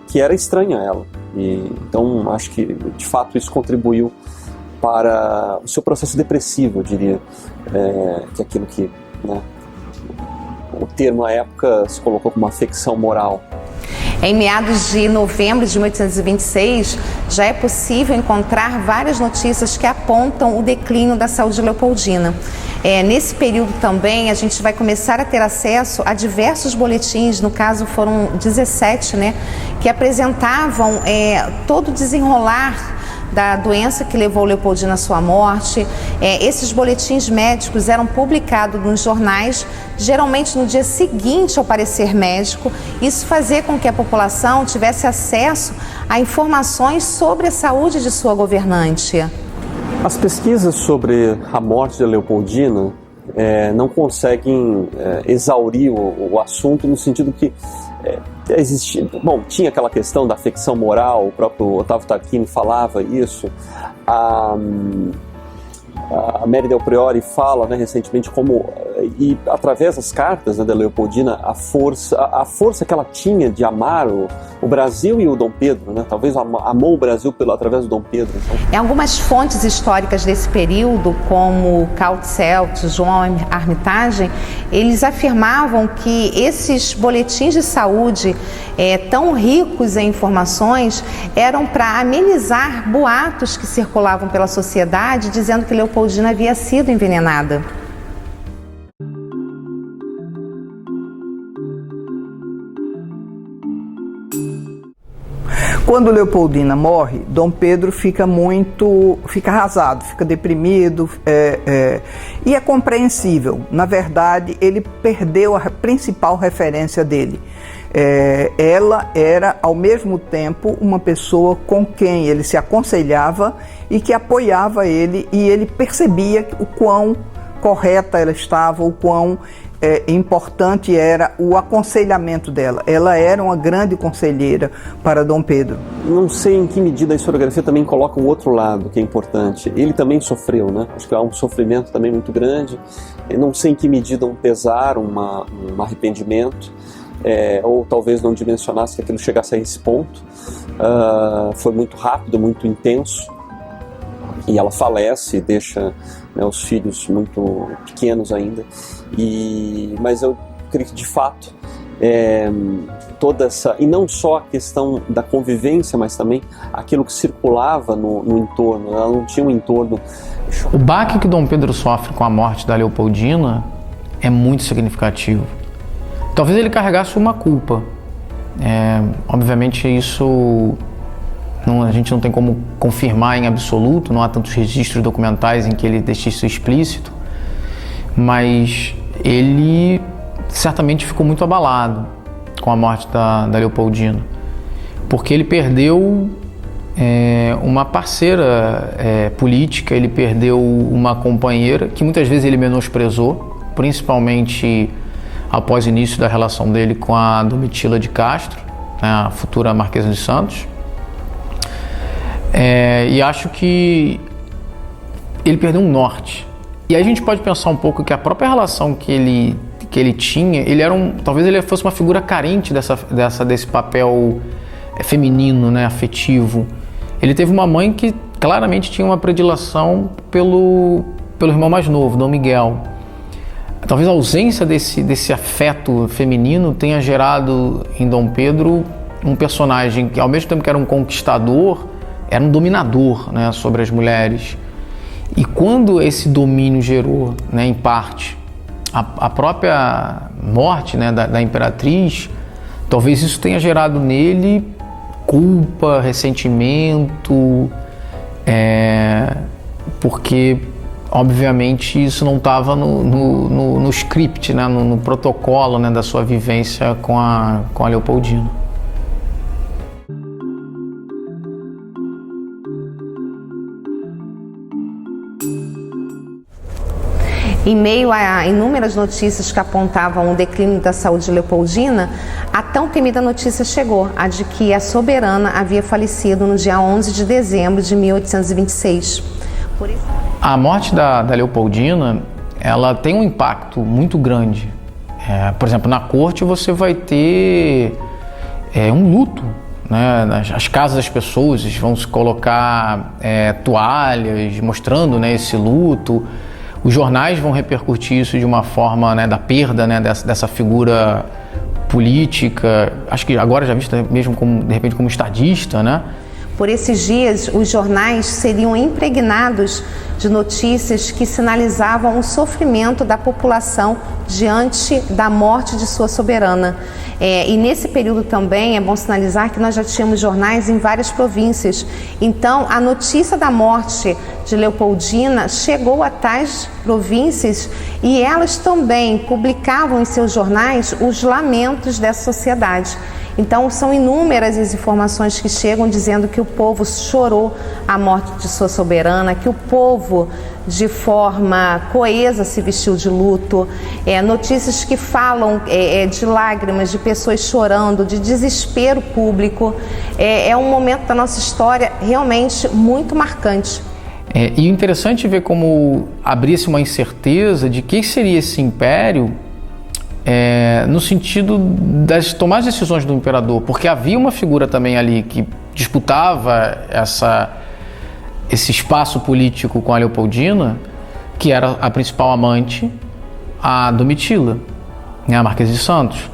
que era estranha a ela. Então acho que de fato isso contribuiu para o seu processo depressivo, eu diria, que é aquilo que, né, o termo à época se colocou como afecção moral. Em meados de novembro de 1826, já é possível encontrar várias notícias que apontam o declínio da saúde leopoldina. Nesse período também, a gente vai começar a ter acesso a diversos boletins, no caso foram 17, né, que apresentavam todo o desenrolar da doença que levou Leopoldina à sua morte. Esses boletins médicos eram publicados nos jornais, geralmente no dia seguinte ao parecer médico. Isso fazia com que a população tivesse acesso a informações sobre a saúde de sua governante. As pesquisas sobre a morte de Leopoldina não conseguem exaurir o assunto, no sentido que tinha aquela questão da afecção moral, o próprio Otávio Tarquini falava isso, a Mary Del Priori fala, né, recentemente, como, e através das cartas, né, da Leopoldina, a força que ela tinha de amar o Brasil e o Dom Pedro, né, talvez amou o Brasil através do Dom Pedro. Então. Em algumas fontes históricas desse período, como Cautselt, João Armitage, eles afirmavam que esses boletins de saúde tão ricos em informações eram para amenizar boatos que circulavam pela sociedade, dizendo que Leopoldina havia sido envenenada. Quando Leopoldina morre, Dom Pedro fica arrasado, fica deprimido, e é compreensível. Na verdade, ele perdeu a principal referência dele. Ela era, ao mesmo tempo, uma pessoa com quem ele se aconselhava e que apoiava ele, e ele percebia o quão correta ela estava, o quão importante era o aconselhamento dela. Ela era uma grande conselheira para Dom Pedro. Não sei em que medida a historiografia também coloca o outro lado, que é importante. Ele também sofreu, né? Acho que há um sofrimento também muito grande. Eu não sei em que medida um pesar, um arrependimento, ou talvez não dimensionasse que aquilo chegasse a esse ponto. Foi muito rápido, muito intenso, e ela falece, deixa, né, os filhos muito pequenos ainda. Mas eu creio que, de fato, toda essa, e não só a questão da convivência, mas também aquilo que circulava no entorno. Ela não tinha um entorno. O baque que Dom Pedro sofre com a morte da Leopoldina é muito significativo. Talvez ele carregasse uma culpa. Obviamente isso a gente não tem como confirmar em absoluto, não há tantos registros documentais em que ele deixe isso explícito, mas ele certamente ficou muito abalado com a morte da Leopoldina, porque ele perdeu uma parceira política, ele perdeu uma companheira que muitas vezes ele menosprezou, principalmente após o início da relação dele com a Domitila de Castro, né, a futura Marquesa de Santos. E acho que ele perdeu um norte. E aí a gente pode pensar um pouco que a própria relação que ele tinha, talvez ele fosse uma figura carente desse papel feminino, né, afetivo. Ele teve uma mãe que claramente tinha uma predileção pelo irmão mais novo, Dom Miguel. Talvez a ausência desse afeto feminino tenha gerado em Dom Pedro um personagem que, ao mesmo tempo que era um conquistador, era um dominador, né, sobre as mulheres. E quando esse domínio gerou, né, em parte, a própria morte, né, da imperatriz, talvez isso tenha gerado nele culpa, ressentimento, porque obviamente isso não estava no script, né, no protocolo, né, da sua vivência com a Leopoldina. Em meio a inúmeras notícias que apontavam o declínio da saúde de Leopoldina, a tão temida notícia chegou, a de que a soberana havia falecido no dia 11 de dezembro de 1826. Por isso... A morte da Leopoldina, ela tem um impacto muito grande. Por exemplo, na corte você vai ter um luto, né? As casas das pessoas vão se colocar toalhas mostrando, né, esse luto. Os jornais vão repercutir isso de uma forma, né, da perda, né, dessa figura política, acho que agora já vista mesmo como, de repente, como estadista, né? Por esses dias, os jornais seriam impregnados de notícias que sinalizavam o sofrimento da população diante da morte de sua soberana. E nesse período também é bom sinalizar que nós já tínhamos jornais em várias províncias. Então, a notícia da morte de Leopoldina chegou a tais províncias e elas também publicavam em seus jornais os lamentos dessa sociedade. Então, são inúmeras as informações que chegam dizendo que o povo chorou a morte de sua soberana, que o povo, de forma coesa, se vestiu de luto. Notícias que falam de lágrimas, de pessoas chorando, de desespero público. É um momento da nossa história realmente muito marcante. E interessante ver como abria-se uma incerteza de que seria esse império, no sentido das tomadas de decisões do imperador, porque havia uma figura também ali que disputava esse espaço político com a Leopoldina, que era a principal amante, a Domitila, né, a Marquesa de Santos.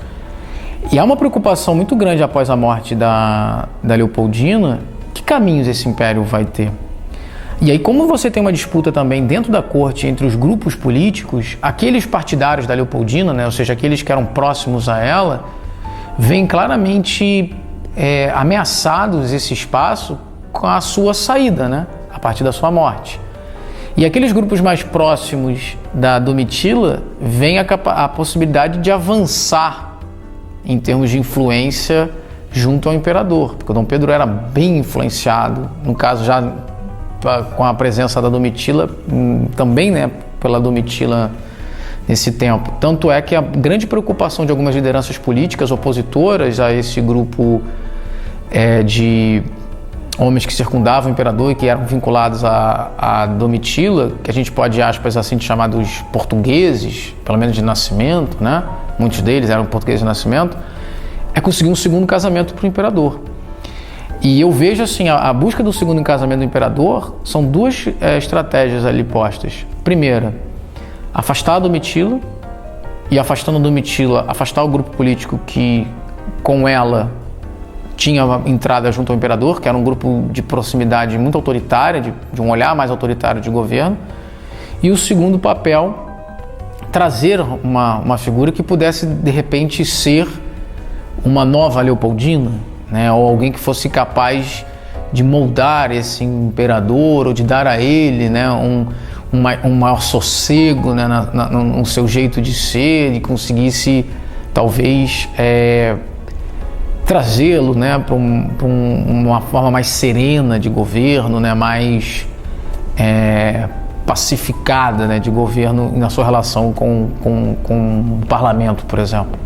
E há uma preocupação muito grande após a morte da Leopoldina, que caminhos esse império vai ter? E aí, como você tem uma disputa também dentro da corte entre os grupos políticos, aqueles partidários da Leopoldina, né, ou seja, aqueles que eram próximos a ela, veem claramente ameaçados esse espaço com a sua saída, né, a partir da sua morte. E aqueles grupos mais próximos da Domitila veem a possibilidade de avançar em termos de influência junto ao imperador, porque o Dom Pedro era bem influenciado, no caso já com a presença da Domitila, também, né, pela Domitila nesse tempo. Tanto é que a grande preocupação de algumas lideranças políticas opositoras a esse grupo de homens que circundavam o imperador e que eram vinculados a Domitila, que a gente pode, aspas, assim, chamar dos portugueses, pelo menos de nascimento, né? Muitos deles eram portugueses de nascimento, conseguir um segundo casamento para o imperador. E eu vejo assim, a busca do segundo casamento do imperador são duas estratégias ali postas. Primeira, afastar a Domitila e, afastando a Domitila, afastar o grupo político que com ela tinha entrada junto ao imperador, que era um grupo de proximidade muito autoritária, de um olhar mais autoritário de governo. E o segundo papel, trazer uma figura que pudesse de repente ser uma nova Leopoldina, né, ou alguém que fosse capaz de moldar esse imperador ou de dar a ele, né, um maior sossego, né, no seu jeito de ser, de conseguisse talvez trazê-lo, né, para uma forma mais serena de governo, né, mais pacificada, né, de governo na sua relação com o parlamento, por exemplo.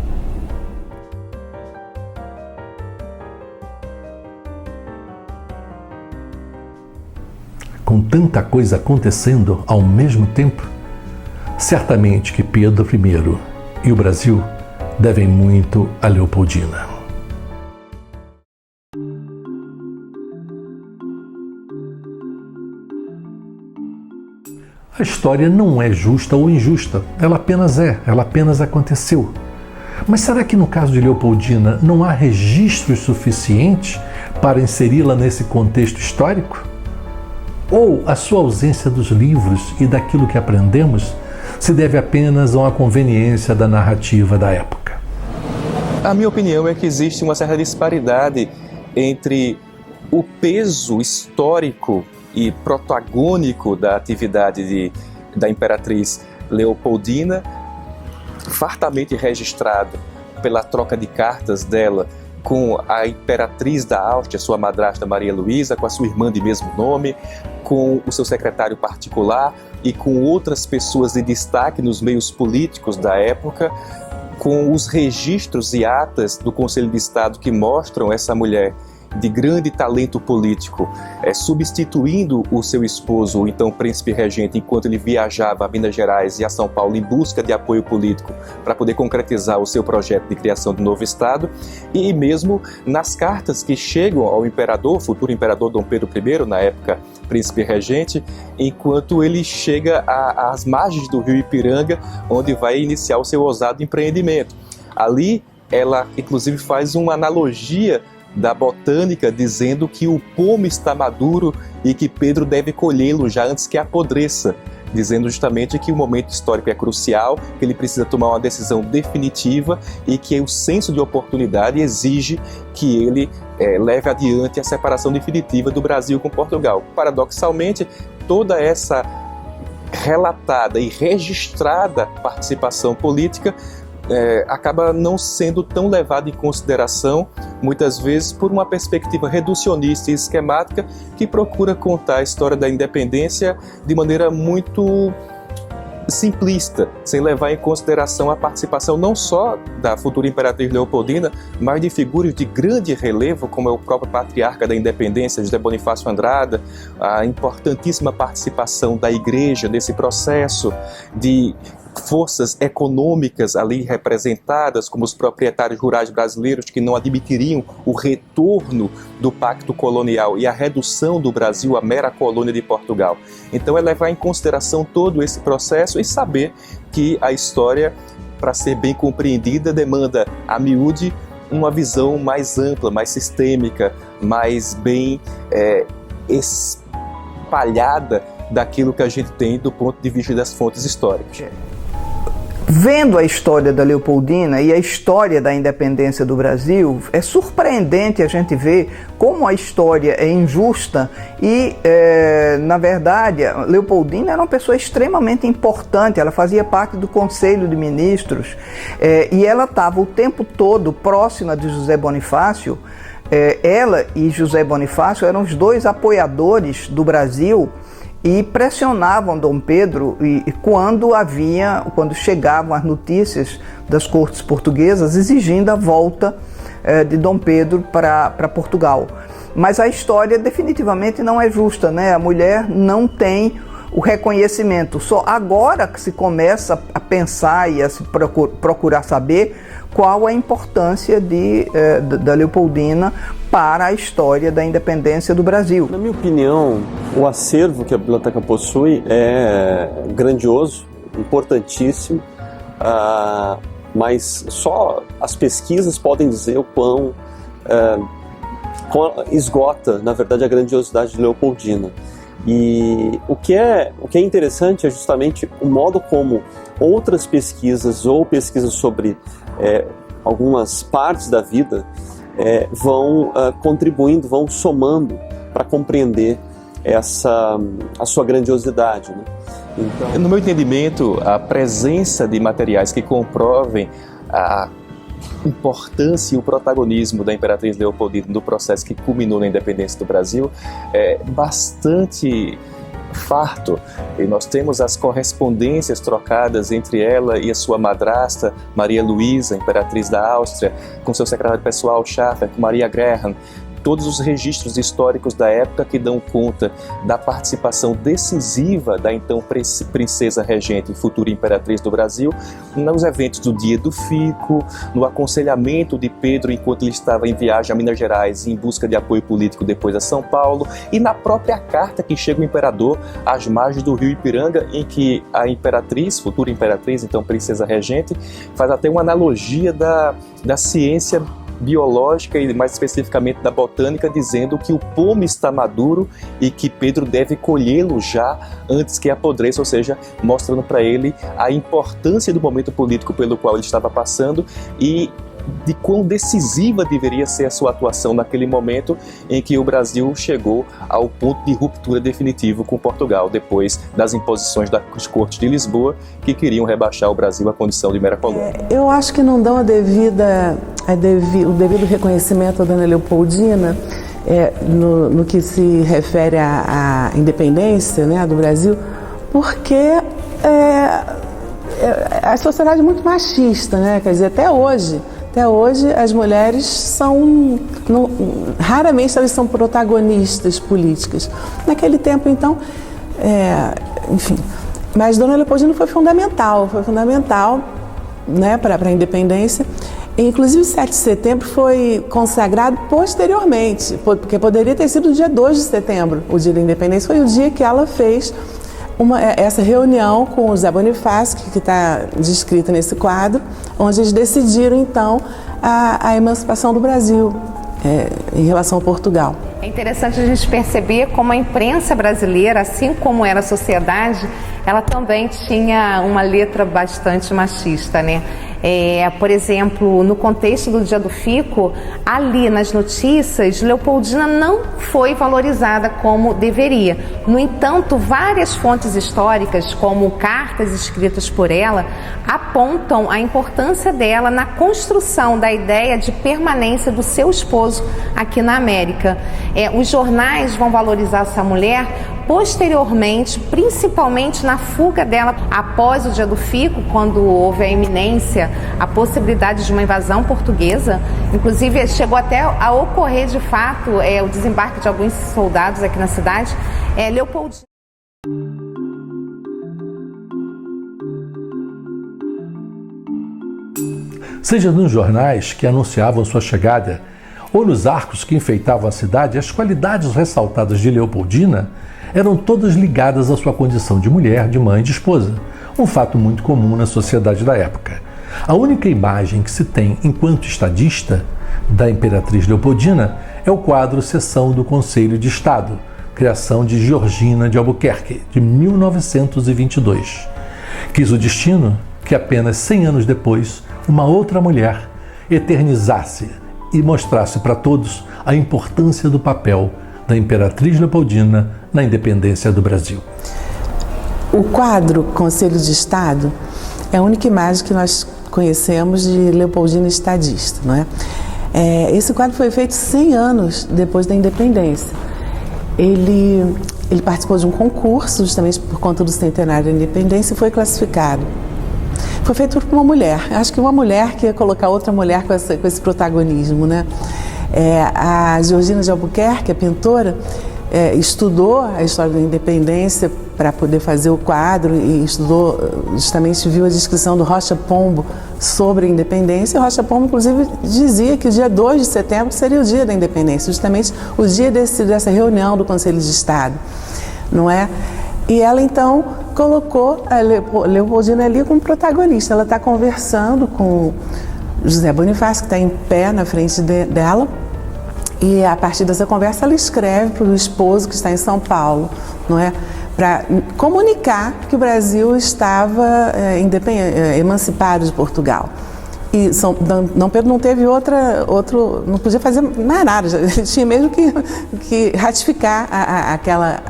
Com tanta coisa acontecendo ao mesmo tempo, certamente que Pedro I e o Brasil devem muito a Leopoldina. A história não é justa ou injusta, ela apenas aconteceu. Mas será que no caso de Leopoldina não há registros suficientes para inseri-la nesse contexto histórico? Ou a sua ausência dos livros e daquilo que aprendemos se deve apenas a uma conveniência da narrativa da época? A minha opinião é que existe uma certa disparidade entre o peso histórico e protagônico da atividade da Imperatriz Leopoldina, fartamente registrado pela troca de cartas dela com a Imperatriz da Áustria, sua madrasta Maria Luísa, com a sua irmã de mesmo nome, com o seu secretário particular e com outras pessoas de destaque nos meios políticos da época, com os registros e atas do Conselho de Estado que mostram essa mulher de grande talento político, substituindo o seu esposo, o então príncipe regente, enquanto ele viajava a Minas Gerais e a São Paulo em busca de apoio político para poder concretizar o seu projeto de criação de novo Estado, e mesmo nas cartas que chegam ao imperador, futuro imperador Dom Pedro I, na época príncipe regente, enquanto ele chega às margens do rio Ipiranga, onde vai iniciar o seu ousado empreendimento. Ali, ela inclusive faz uma analogia da botânica, dizendo que o pomo está maduro e que Pedro deve colhê-lo já antes que apodreça, dizendo justamente que o momento histórico é crucial, que ele precisa tomar uma decisão definitiva e que o senso de oportunidade exige que ele leve adiante a separação definitiva do Brasil com Portugal. Paradoxalmente, toda essa relatada e registrada participação política acaba não sendo tão levado em consideração, muitas vezes por uma perspectiva reducionista e esquemática que procura contar a história da independência de maneira muito simplista, sem levar em consideração a participação não só da futura Imperatriz Leopoldina, mas de figuras de grande relevo, como é o próprio patriarca da independência, José Bonifácio Andrada, a importantíssima participação da Igreja nesse processo, de forças econômicas ali representadas, como os proprietários rurais brasileiros que não admitiriam o retorno do pacto colonial e a redução do Brasil à mera colônia de Portugal. Então é levar em consideração todo esse processo e saber que a história, para ser bem compreendida, demanda a miúde uma visão mais ampla, mais sistêmica, mais bem espalhada daquilo que a gente tem do ponto de vista das fontes históricas. Vendo a história da Leopoldina e a história da independência do Brasil, é surpreendente a gente ver como a história é injusta e, na verdade, a Leopoldina era uma pessoa extremamente importante, ela fazia parte do Conselho de Ministros e ela estava o tempo todo próxima de José Bonifácio. Ela e José Bonifácio eram os dois apoiadores do Brasil e pressionavam Dom Pedro quando chegavam as notícias das cortes portuguesas exigindo a volta de Dom Pedro para Portugal. Mas a história definitivamente não é justa, né? A mulher não tem o reconhecimento. Só agora que se começa a pensar e a se procurar saber qual a importância da Leopoldina para a história da independência do Brasil. Na minha opinião, o acervo que a biblioteca possui é grandioso, importantíssimo, mas só as pesquisas podem dizer o quão esgota, na verdade, a grandiosidade de Leopoldina. E o que é interessante é justamente o modo como outras pesquisas ou pesquisas sobre algumas partes da vida vão contribuindo, vão somando para compreender a sua grandiosidade, né? Então, no meu entendimento, a presença de materiais que comprovem a importância e o protagonismo da Imperatriz Leopoldina no processo que culminou na independência do Brasil é bastante farto. E nós temos as correspondências trocadas entre ela e a sua madrasta, Maria Luísa, Imperatriz da Áustria, com seu secretário pessoal, Schaffer, com Maria Graham, todos os registros históricos da época que dão conta da participação decisiva da então princesa regente e futura imperatriz do Brasil nos eventos do Dia do Fico, no aconselhamento de Pedro enquanto ele estava em viagem a Minas Gerais em busca de apoio político depois a São Paulo, e na própria carta que chega o imperador às margens do rio Ipiranga, em que a imperatriz, futura imperatriz, então princesa regente, faz até uma analogia da ciência biológica e mais especificamente da botânica, dizendo que o pomo está maduro e que Pedro deve colhê-lo já antes que apodreça, ou seja, mostrando para ele a importância do momento político pelo qual ele estava passando e de quão decisiva deveria ser a sua atuação naquele momento em que o Brasil chegou ao ponto de ruptura definitivo com Portugal, depois das imposições das Cortes de Lisboa, que queriam rebaixar o Brasil à condição de mera colônia. Eu acho que não dão o devido reconhecimento à dona Leopoldina no que se refere à independência, né, do Brasil, porque a sociedade é muito machista, né? Quer dizer, até hoje as mulheres raramente elas são protagonistas políticas. Naquele tempo, então, enfim. Mas Dona Leopoldina foi fundamental, né, para a independência. Inclusive, o 7 de setembro foi consagrado posteriormente, porque poderia ter sido o dia 2 de setembro, o dia da independência. Foi o dia que ela fez essa reunião com o Zé Bonifácio, que está descrita nesse quadro, onde eles decidiram, então, a emancipação do Brasil em relação a Portugal. É interessante a gente perceber como a imprensa brasileira, assim como era a sociedade, ela também tinha uma letra bastante machista, né? Por exemplo, no contexto do Dia do Fico, ali nas notícias, Leopoldina não foi valorizada como deveria. No entanto, várias fontes históricas, como cartas escritas por ela, apontam a importância dela na construção da ideia de permanência do seu esposo aqui na América. Os jornais vão valorizar essa mulher posteriormente, principalmente na fuga dela após o Dia do Fico, quando houve a iminência, a possibilidade de uma invasão portuguesa. Inclusive, chegou até a ocorrer, de fato, o desembarque de alguns soldados aqui na cidade. Leopoldina. Seja nos jornais que anunciavam sua chegada, ou nos arcos que enfeitavam a cidade, as qualidades ressaltadas de Leopoldina eram todas ligadas à sua condição de mulher, de mãe, de esposa, um fato muito comum na sociedade da época. A única imagem que se tem enquanto estadista da Imperatriz Leopoldina é o quadro Sessão do Conselho de Estado, criação de Georgina de Albuquerque, de 1922. Quis o destino que apenas 100 anos depois, uma outra mulher eternizasse e mostrasse para todos a importância do papel da Imperatriz Leopoldina na independência do Brasil. O quadro Conselho de Estado é a única imagem que nós conhecemos de Leopoldina estadista, não é? Esse quadro foi feito 100 anos depois da independência. Ele participou de um concurso, justamente por conta do centenário da independência, e foi classificado. Foi feito por uma mulher. Acho que uma mulher que ia colocar outra mulher com esse protagonismo, né? A Georgina de Albuquerque, a pintora, estudou a história da independência para poder fazer o quadro e estudou, justamente viu a descrição do Rocha Pombo sobre a independência. E o Rocha Pombo, inclusive, dizia que o dia 2 de setembro seria o dia da independência, justamente o dia dessa reunião do Conselho de Estado, não é? E ela, então, colocou a Leopoldina ali como protagonista. Ela está conversando com José Bonifácio, que está em pé na frente dela, e a partir dessa conversa ela escreve para o esposo que está em São Paulo, não é? Para comunicar que o Brasil estava emancipado de Portugal. E Dom Pedro não teve não podia fazer mais nada, ele tinha mesmo que ratificar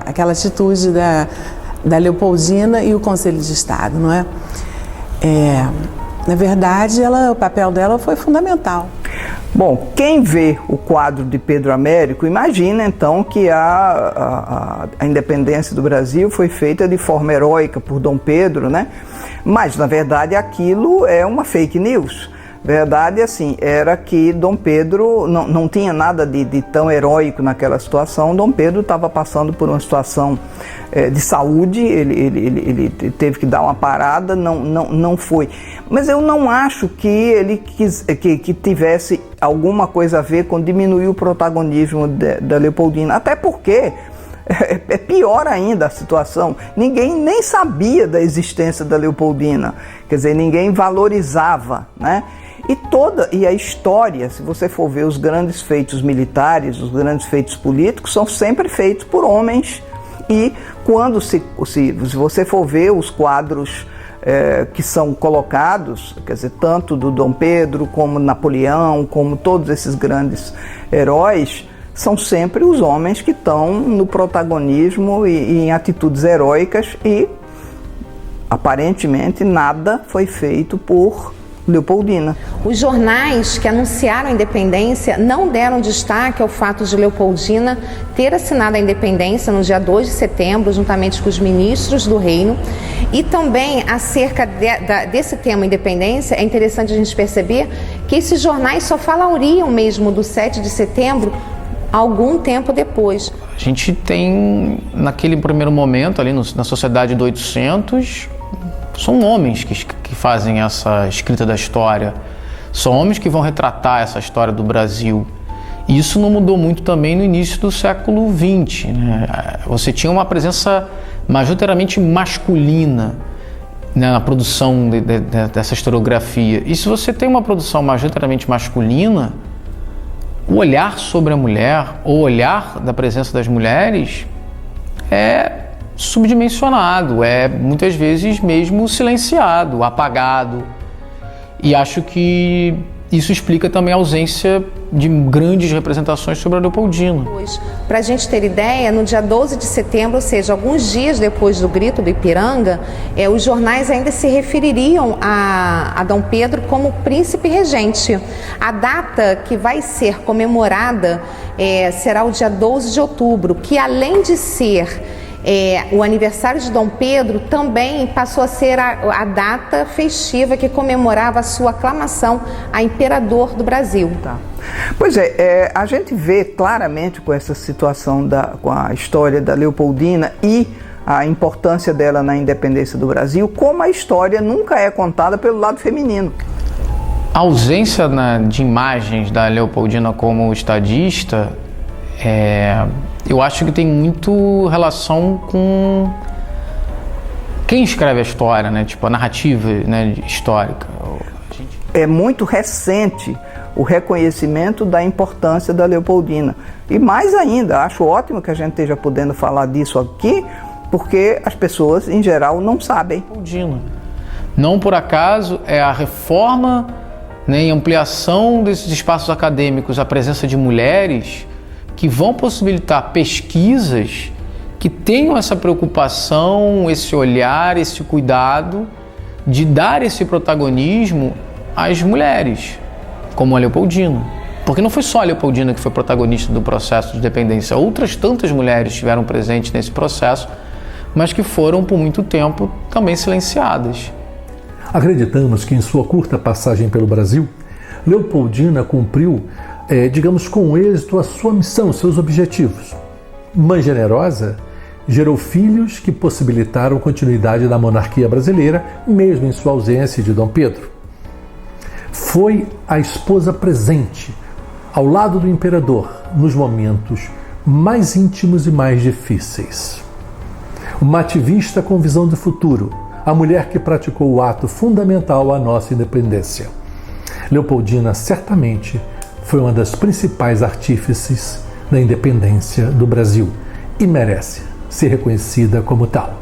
aquela atitude da Leopoldina e o Conselho de Estado, não é? Na verdade, o papel dela foi fundamental. Bom, quem vê o quadro de Pedro Américo, imagina então que a independência do Brasil foi feita de forma heróica por Dom Pedro, né? Mas, na verdade, aquilo é uma fake news. Verdade, assim, era que Dom Pedro não tinha nada de tão heróico naquela situação. Dom Pedro estava passando por uma situação de saúde, ele teve que dar uma parada, não foi. Mas eu não acho que ele que tivesse alguma coisa a ver com diminuir o protagonismo da Leopoldina, até porque é pior ainda a situação. Ninguém nem sabia da existência da Leopoldina, quer dizer, ninguém valorizava, né? E a história, se você for ver os grandes feitos militares, os grandes feitos políticos, são sempre feitos por homens. E quando se você for ver os quadros que são colocados, quer dizer, tanto do Dom Pedro como Napoleão, como todos esses grandes heróis, são sempre os homens que estão no protagonismo e em atitudes heróicas, e aparentemente nada foi feito por Leopoldina. Os jornais que anunciaram a independência não deram destaque ao fato de Leopoldina ter assinado a independência no dia 2 de setembro, juntamente com os ministros do reino. E também, acerca desse tema independência, é interessante a gente perceber que esses jornais só falariam mesmo do 7 de setembro algum tempo depois. A gente tem, naquele primeiro momento, ali na sociedade do 800, são homens que fazem essa escrita da história, são homens que vão retratar essa história do Brasil. E isso não mudou muito também no início do século XX, né? Você tinha uma presença majoritariamente masculina, né, na produção dessa historiografia. E se você tem uma produção majoritariamente masculina, o olhar sobre a mulher, o olhar da presença das mulheres é subdimensionado, é muitas vezes mesmo silenciado, apagado. E acho que isso explica também a ausência de grandes representações sobre a Leopoldina. Para a gente ter ideia, no dia 12 de setembro, ou seja, alguns dias depois do Grito do Ipiranga, os jornais ainda se refeririam a Dom Pedro como príncipe regente. A data que vai ser comemorada será o dia 12 de outubro, que além de ser o aniversário de Dom Pedro, também passou a ser a data festiva que comemorava a sua aclamação a imperador do Brasil. Tá. Pois a gente vê claramente com essa situação, com a história da Leopoldina e a importância dela na independência do Brasil, como a história nunca é contada pelo lado feminino. A ausência de imagens da Leopoldina como estadista, eu acho que tem muito relação com quem escreve a história, né? Tipo, a narrativa, né, histórica. É muito recente o reconhecimento da importância da Leopoldina. E mais ainda, acho ótimo que a gente esteja podendo falar disso aqui, porque as pessoas, em geral, não sabem. Leopoldina. Não por acaso é a reforma, né, e ampliação desses espaços acadêmicos, a presença de mulheres que vão possibilitar pesquisas que tenham essa preocupação, esse olhar, esse cuidado de dar esse protagonismo às mulheres, como a Leopoldina. Porque não foi só a Leopoldina que foi protagonista do processo de independência, outras tantas mulheres estiveram presentes nesse processo, mas que foram por muito tempo também silenciadas. Acreditamos que em sua curta passagem pelo Brasil, Leopoldina cumpriu digamos, com êxito a sua missão, seus objetivos. Mãe generosa, gerou filhos que possibilitaram a continuidade da monarquia brasileira, mesmo em sua ausência de Dom Pedro. Foi a esposa presente, ao lado do imperador, nos momentos mais íntimos e mais difíceis. Uma ativista com visão de futuro, a mulher que praticou o ato fundamental à nossa independência. Leopoldina certamente foi uma das principais artífices da independência do Brasil e merece ser reconhecida como tal.